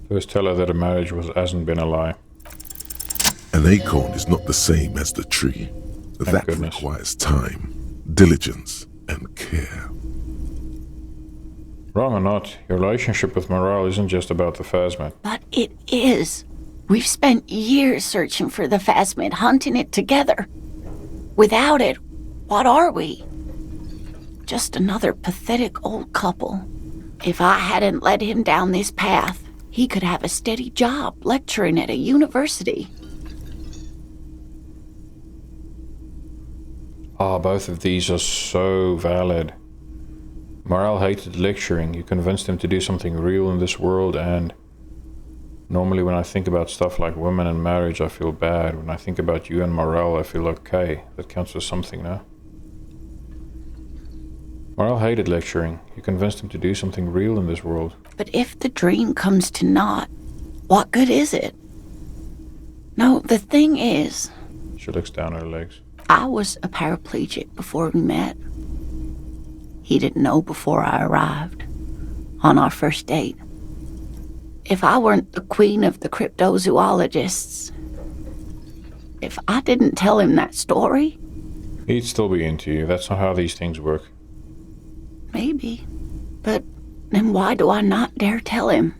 First tell her that a marriage hasn't been a lie. An acorn is not the same as the tree. That requires time, diligence, and care. Wrong or not, your relationship with Morale isn't just about the phasmid. But it is. We've spent years searching for the phasmid, hunting it together. Without it, what are we? Just another pathetic old couple. If I hadn't led him down this path, he could have a steady job lecturing at a university. Both of these are so valid. Morale hated lecturing. You convinced him to do something real in this world, and normally when I think about stuff like women and marriage, I feel bad. When I think about you and Morale, I feel okay. That counts as something, no? Morale hated lecturing. You convinced him to do something real in this world. But if the dream comes to naught, what good is it? No, the thing is... She looks down at her legs. I was a paraplegic before we met. He didn't know before I arrived, on our first date. If I weren't the queen of the cryptozoologists, if I didn't tell him that story... He'd still be into you. That's not how these things work. Maybe. But then why do I not dare tell him?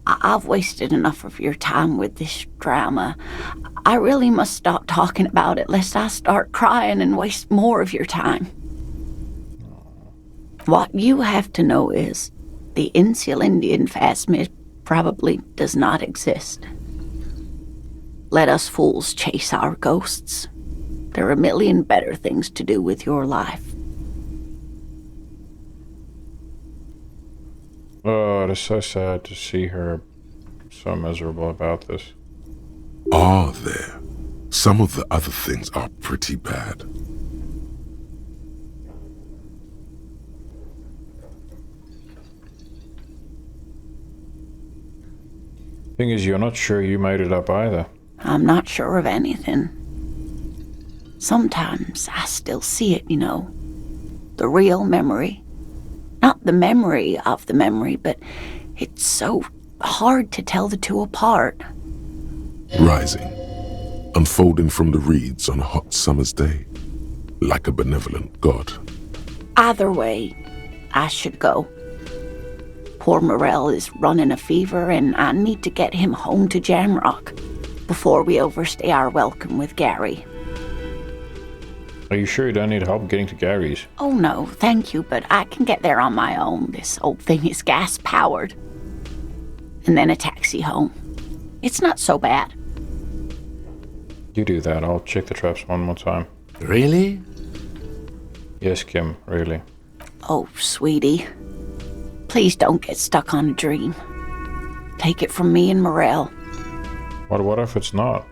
I've wasted enough of your time with this drama. I really must stop talking about it lest I start crying and waste more of your time. What you have to know is the Insulindian phasmid probably does not exist. Let us fools chase our ghosts. There are a million better things to do with your life. Oh, it is so sad to see her so miserable about this. Are there? Some of the other things are pretty bad. Thing is, you're not sure you made it up either. I'm not sure of anything. Sometimes I still see it, you know. The real memory. Not the memory of the memory, but it's so hard to tell the two apart. Rising, unfolding from the reeds on a hot summer's day, like a benevolent god. Either way, I should go. Poor Morel is running a fever, and I need to get him home to Jamrock before we overstay our welcome with Gary. Are you sure you don't need help getting to Gary's? Oh no, thank you, but I can get there on my own. This old thing is gas-powered. And then a taxi home. It's not so bad. You do that, I'll check the traps one more time. Really? Yes, Kim, really. Oh, sweetie. Please don't get stuck on a dream. Take it from me and Morel. What if it's not?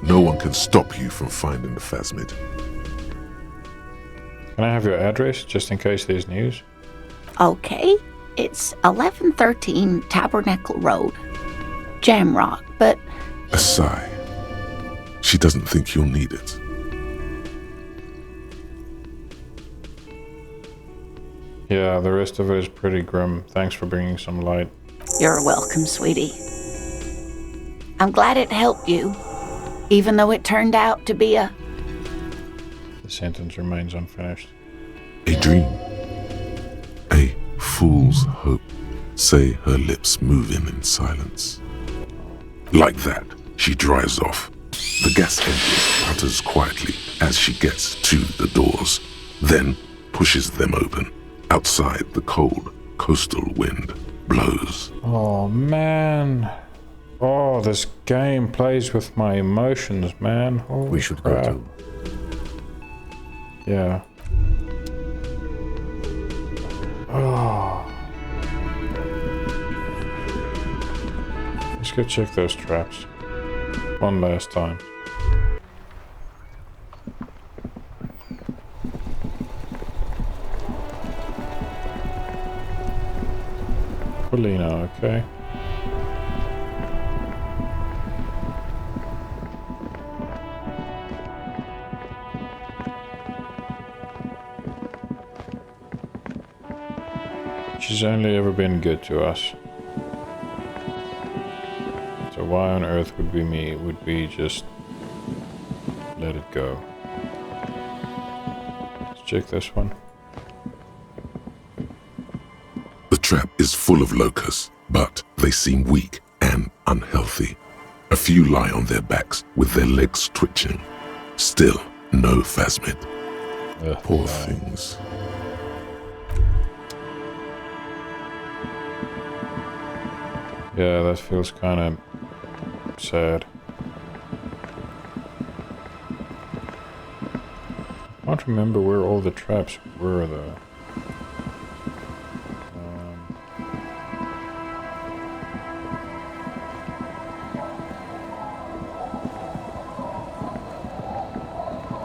No one can stop you from finding the phasmid. Can I have your address, just in case there's news? Okay, it's 1113 Tabernacle Road. Jamrock, but... A sigh. She doesn't think you'll need it. Yeah, the rest of it is pretty grim. Thanks for bringing some light. You're welcome, sweetie. I'm glad it helped you, even though it turned out to be a... The sentence remains unfinished. A dream. A fool's hope. Say her lips moving in silence. Like that, she drives off. The gas engine putters quietly as she gets to the doors, then pushes them open. Outside, the cold coastal wind blows. Oh, man. Oh, this game plays with my emotions, man. Holy We should crap. go too. Yeah. Oh. Let's go check those traps. One last time. Polina, okay. She's only ever been good to us. So why on earth would we just let it go? Let's check this one. The trap is full of locusts, but they seem weak and unhealthy. A few lie on their backs with their legs twitching. Still, no phasmid. Poor things. Yeah, that feels kind of sad. I can't remember where all the traps were though.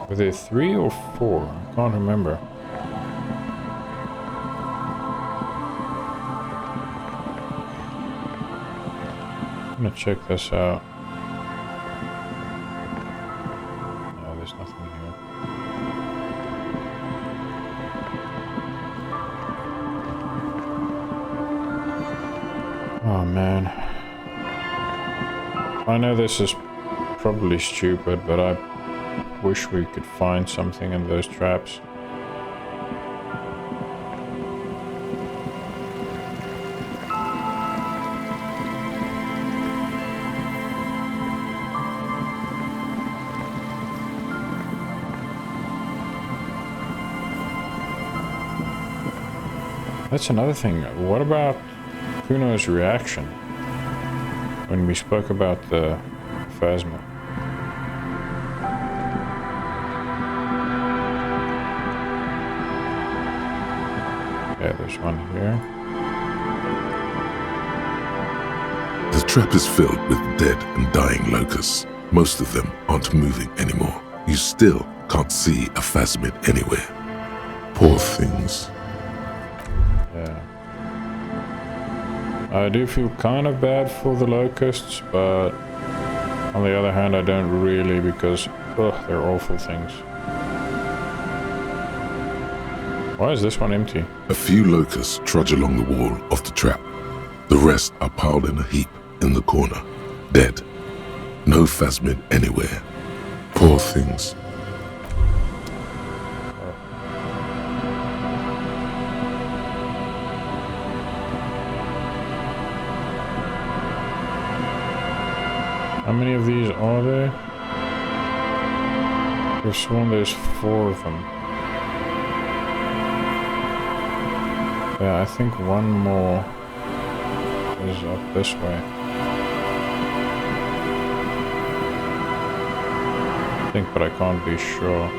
Were there 3 or 4? I can't remember. I'm gonna check this out. No, there's nothing here. Oh man. I know this is probably stupid, but I wish we could find something in those traps. That's another thing. What about Kuno's reaction when we spoke about the phasma? Yeah, there's one here. The trap is filled with dead and dying locusts. Most of them aren't moving anymore. You still can't see a phasmid anywhere. Poor things. Yeah. I do feel kind of bad for the locusts, but on the other hand I don't really, because they're awful things. Why is this one empty? A few locusts trudge along the wall of the trap. The rest are piled in a heap in the corner, dead. No phasmid anywhere. Poor things. How many of these are there? I've sworn there's 4 of them. Yeah, I think one more is up this way. I think, but I can't be sure.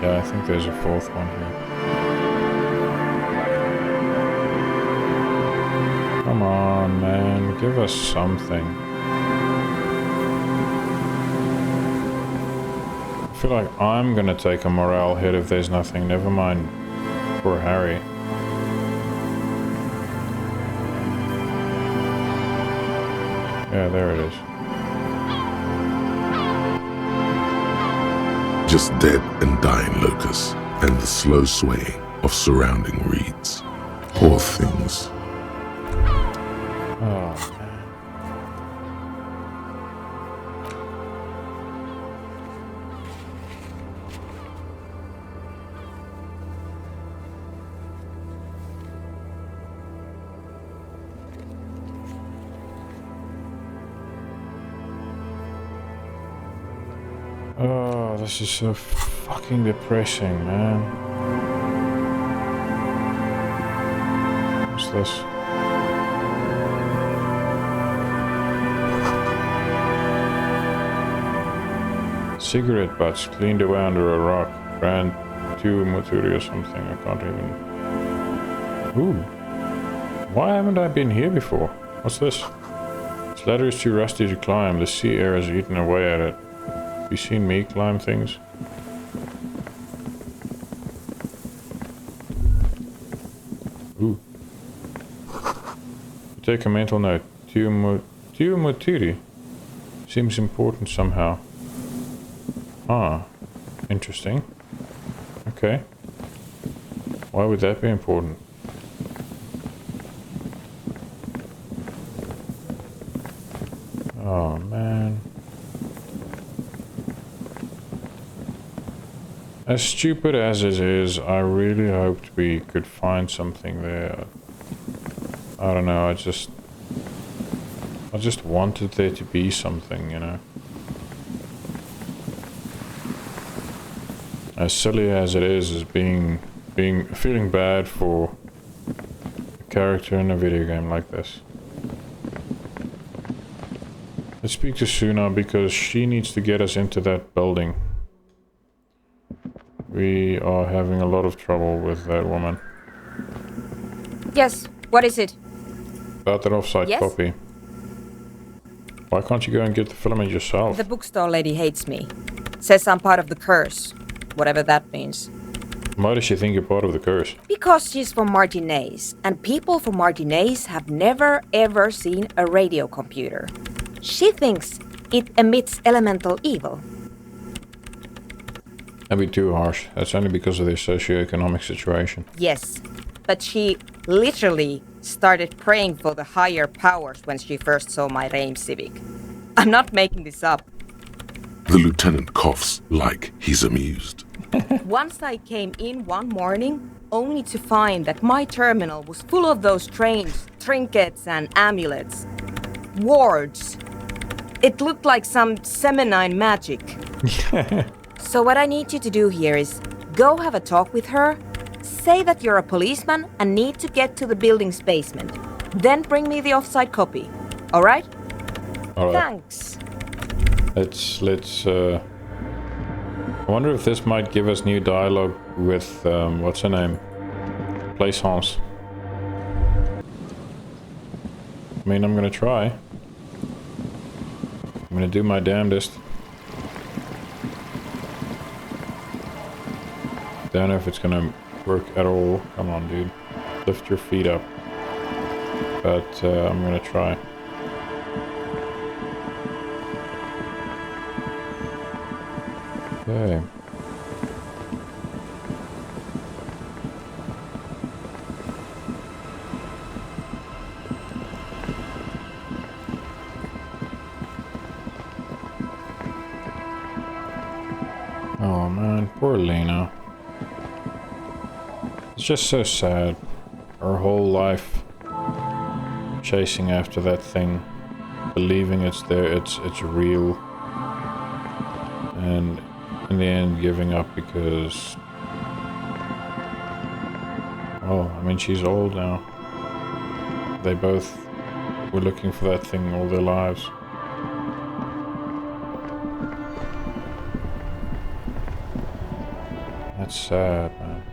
Yeah, I think there's a 4th one here. Come on, man, give us something. I feel like I'm gonna take a morale hit if there's nothing. Never mind poor Harry. Yeah, there it is. Just dead and dying locusts, and the slow swaying of surrounding reeds. Poor things. Oh, oh, this is so fucking depressing, man. What's this? Cigarette butts cleaned away under a rock. Brand 2 Moturi or something. I can't even... Ooh. Why haven't I been here before? What's this? This ladder is too rusty to climb. The sea air has eaten away at it. Have you seen me climb things? Ooh. Take a mental note. Tio Moturi. Seems important somehow. Ah, interesting. Okay. Why would that be important? Oh, man. As stupid as it is, I really hoped we could find something there. I don't know, I just wanted there to be something, you know. As silly as it is feeling bad for a character in a video game like this. Let's speak to Suna because she needs to get us into that building. We are having a lot of trouble with that woman. Yes, what is it? About that off-site Yes? copy. Why can't you go and get the filament yourself? The bookstore lady hates me. Says I'm part of the curse. Whatever that means. Why does she think you're part of the curse? Because she's from Martinez, and people from Martinez have never ever seen a radio computer. She thinks it emits elemental evil. That'd be too harsh. That's only because of their socioeconomic situation. Yes, but she literally started praying for the higher powers when she first saw my Reim Civic. I'm not making this up. The lieutenant coughs like he's amused. Once I came in one morning, only to find that my terminal was full of those trains, trinkets and amulets. Wards. It looked like some Semenine magic. So what I need you to do here is go have a talk with her, say that you're a policeman and need to get to the building's basement. Then bring me the offsite copy. Alright? Alright. Thanks. Let's I wonder if this might give us new dialogue with what's her name? Plaisance. I mean, I'm gonna try. I'm gonna do my damnedest. Don't know if it's gonna work at all. Come on, dude. Lift your feet up. But I'm gonna try. Okay. Oh man, poor Lena. It's just so sad. Her whole life chasing after that thing, believing it's there, it's real, and in the end giving up because, well, I mean, she's old now. They both were looking for that thing all their lives. That's sad, man.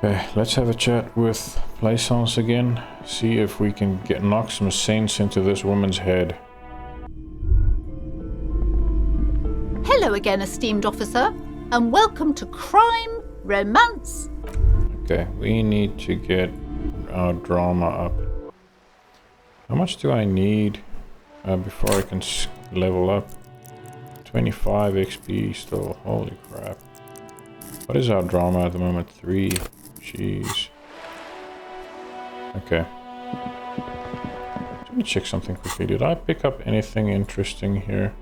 Okay, let's have a chat with Plaisance again. See if we can knock some sense into this woman's head. Hello again, esteemed officer, and welcome to Crime, Romance. Okay, we need to get our drama up. How much do I need before I can level up? 25 XP still, holy crap. What is our drama at the moment? 3. Jeez. Okay. Let me check something quickly. Did I pick up anything interesting here?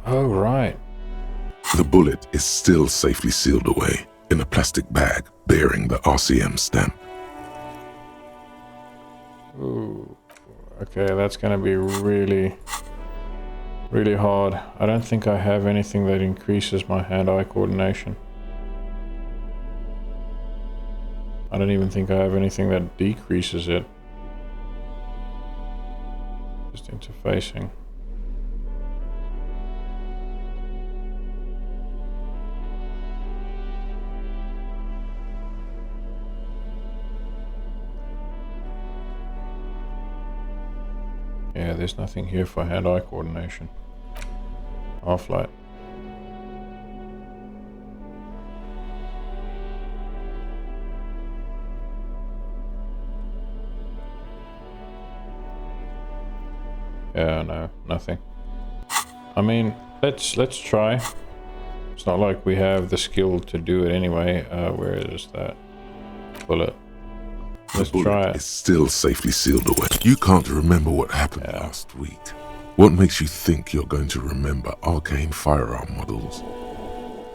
Oh, right. The bullet is still safely sealed away in a plastic bag bearing the RCM stamp. Ooh. Okay, that's gonna be really hard. I don't think I have anything that increases my hand-eye coordination. I don't even think I have anything that decreases it. Just interfacing. Yeah, there's nothing here for hand-eye coordination. Half-light. Yeah, no, nothing. I mean, let's try. It's not like we have the skill to do it anyway. Where is that bullet? Let's try it. It's still safely sealed away. You can't remember what happened last week. What makes you think you're going to remember arcane firearm models?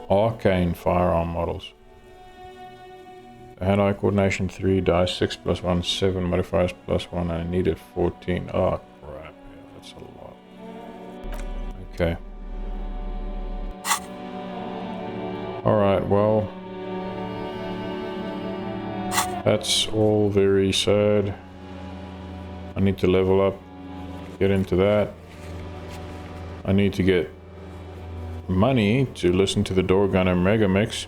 Arcane firearm models. Hand-eye coordination 3, dice 6 plus 1, 7 modifiers plus 1, and I needed 14. Oh crap, yeah, that's a lot. Okay. Alright, well, that's all very sad. I need to level up, get into that. I need to get money to listen to the Door Gunner Mega Mix.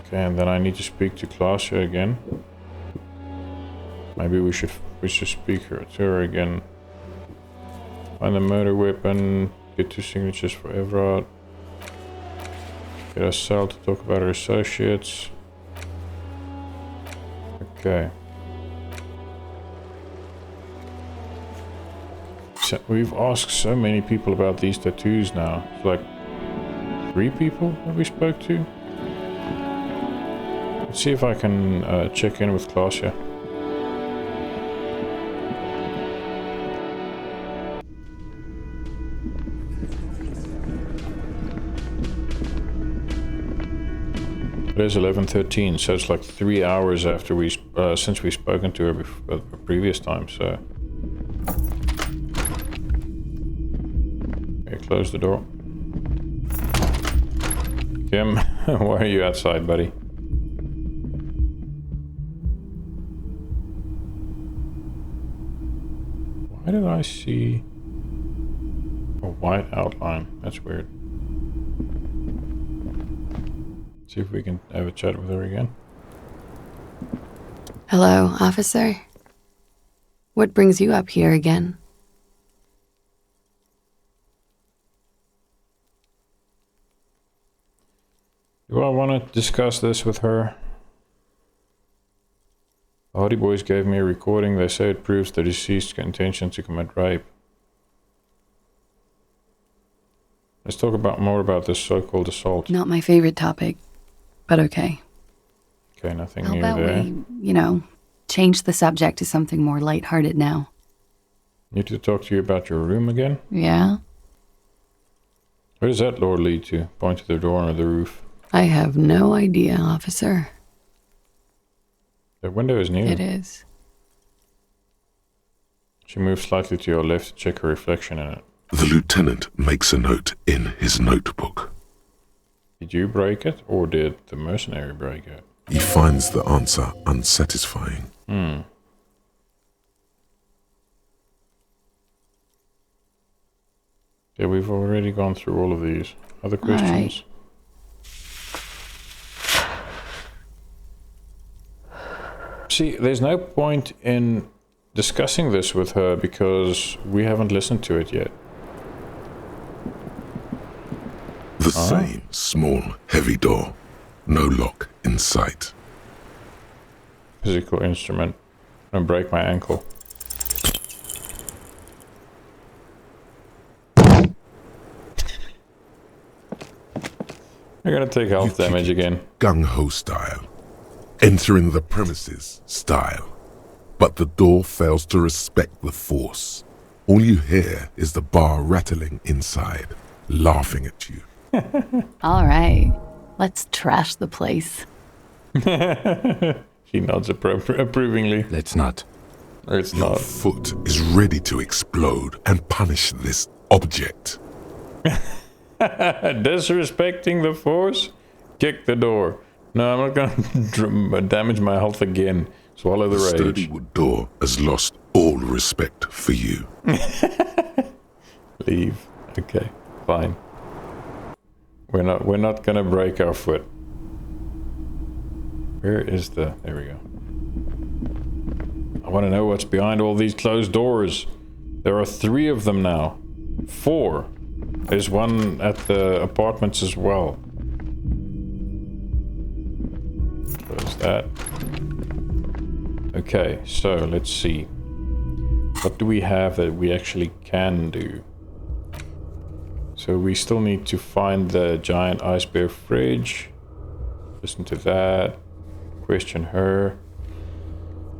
Okay, and then I need to speak to Klaasje again. Maybe we should speak to her again. Find the murder weapon, get 2 signatures for Everard. Get Estelle to talk about her associates. Okay. So we've asked so many people about these tattoos now. It's like 3 people that we spoke to. Let's see if I can check in with Klaasje. It is 11:13, so it's like 3 hours after since we've spoken to her the previous time. So, okay, close the door. Kim, why are you outside, buddy? Why did I see a white outline? That's weird. See if we can have a chat with her again. Hello, officer. What brings you up here again? Do I want to discuss this with her? The Hardy Boys gave me a recording. They say it proves the deceased's intention to commit rape. Let's talk more about this so-called assault. Not my favorite topic, but okay. Okay, nothing How new about there. we, change the subject to something more lighthearted now? Need to talk to you about your room again? Yeah? Where does that door lead to? Point to the door on the roof. I have no idea, officer. The window is new. It is. She moves slightly to your left to check her reflection in it. The lieutenant makes a note in his notebook. Did you break it, or did the mercenary break it? He finds the answer unsatisfying. Yeah, we've already gone through all of these. Other questions? See, there's no point in discussing this with her because we haven't listened to it yet. The same small, heavy door. No lock in sight. Physical instrument. Don't break my ankle. You're gonna take health damage again. Gung-ho style. Entering the premises style. But the door fails to respect the force. All you hear is the bar rattling inside, laughing at you. All right, let's trash the place. He nods approvingly. Let's not. It's Your not. foot is ready to explode and punish this object. Disrespecting the force? Kick the door. No, I'm not gonna damage my health again. Swallow the rage. Sturdy wood door has lost all respect for you. Leave. Okay, fine. We're not gonna break our foot. Where is the... There we go. I want to know what's behind all these closed doors. There are 3 of them now. 4. There's one at the apartments as well. Close that. Okay, so let's see. What do we have that we actually can do? So we still need to find the giant ice bear fridge. Listen to that. Question her.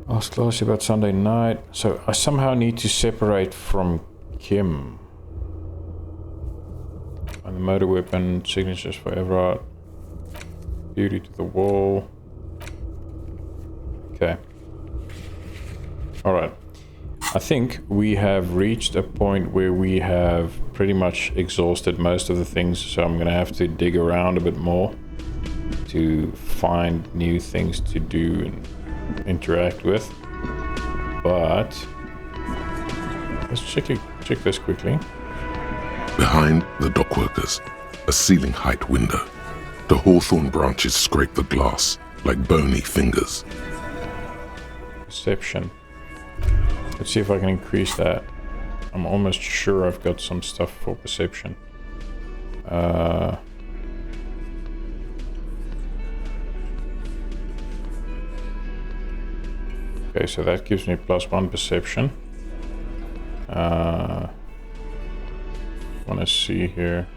Ask Classy about Sunday night. So I somehow need to separate from Kim. Find the motor weapon. Signatures for Everard. Beauty to the wall. Okay. Alright. I think we have reached a point where we have pretty much exhausted most of the things, so I'm gonna have to dig around a bit more to find new things to do and interact with. But let's check this quickly. Behind the dockworkers, a ceiling height window. The hawthorn branches scrape the glass like bony fingers. Perception. Let's see if I can increase that. I'm almost sure I've got some stuff for perception. Okay, so that gives me +1 perception. Want to see here.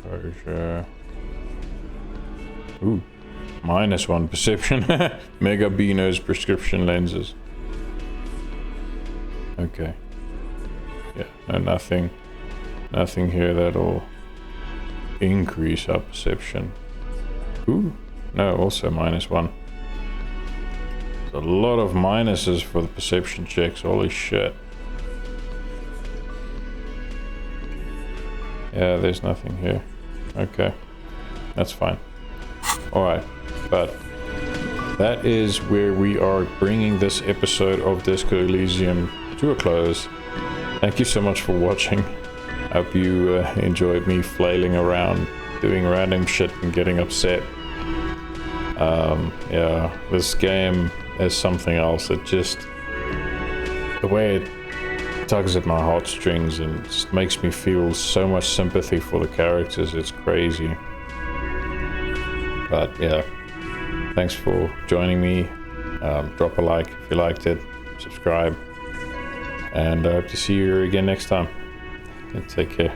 Exposure. Ooh. -1 perception. Mega Beano's prescription lenses. Okay. Yeah, no, nothing. Nothing here that'll increase our perception. Ooh. No, also -1. There's a lot of minuses for the perception checks. Holy shit. Yeah, there's nothing here. Okay. That's fine. Alright. But that is where we are bringing this episode of Disco Elysium to a close. Thank you so much for watching. I hope you enjoyed me flailing around, doing random shit and getting upset. Yeah, this game is something else. It just... the way it tugs at my heartstrings and just makes me feel so much sympathy for the characters. It's crazy. But yeah, thanks for joining me. Drop a like if you liked it, subscribe, and I hope to see you again next time. And take care.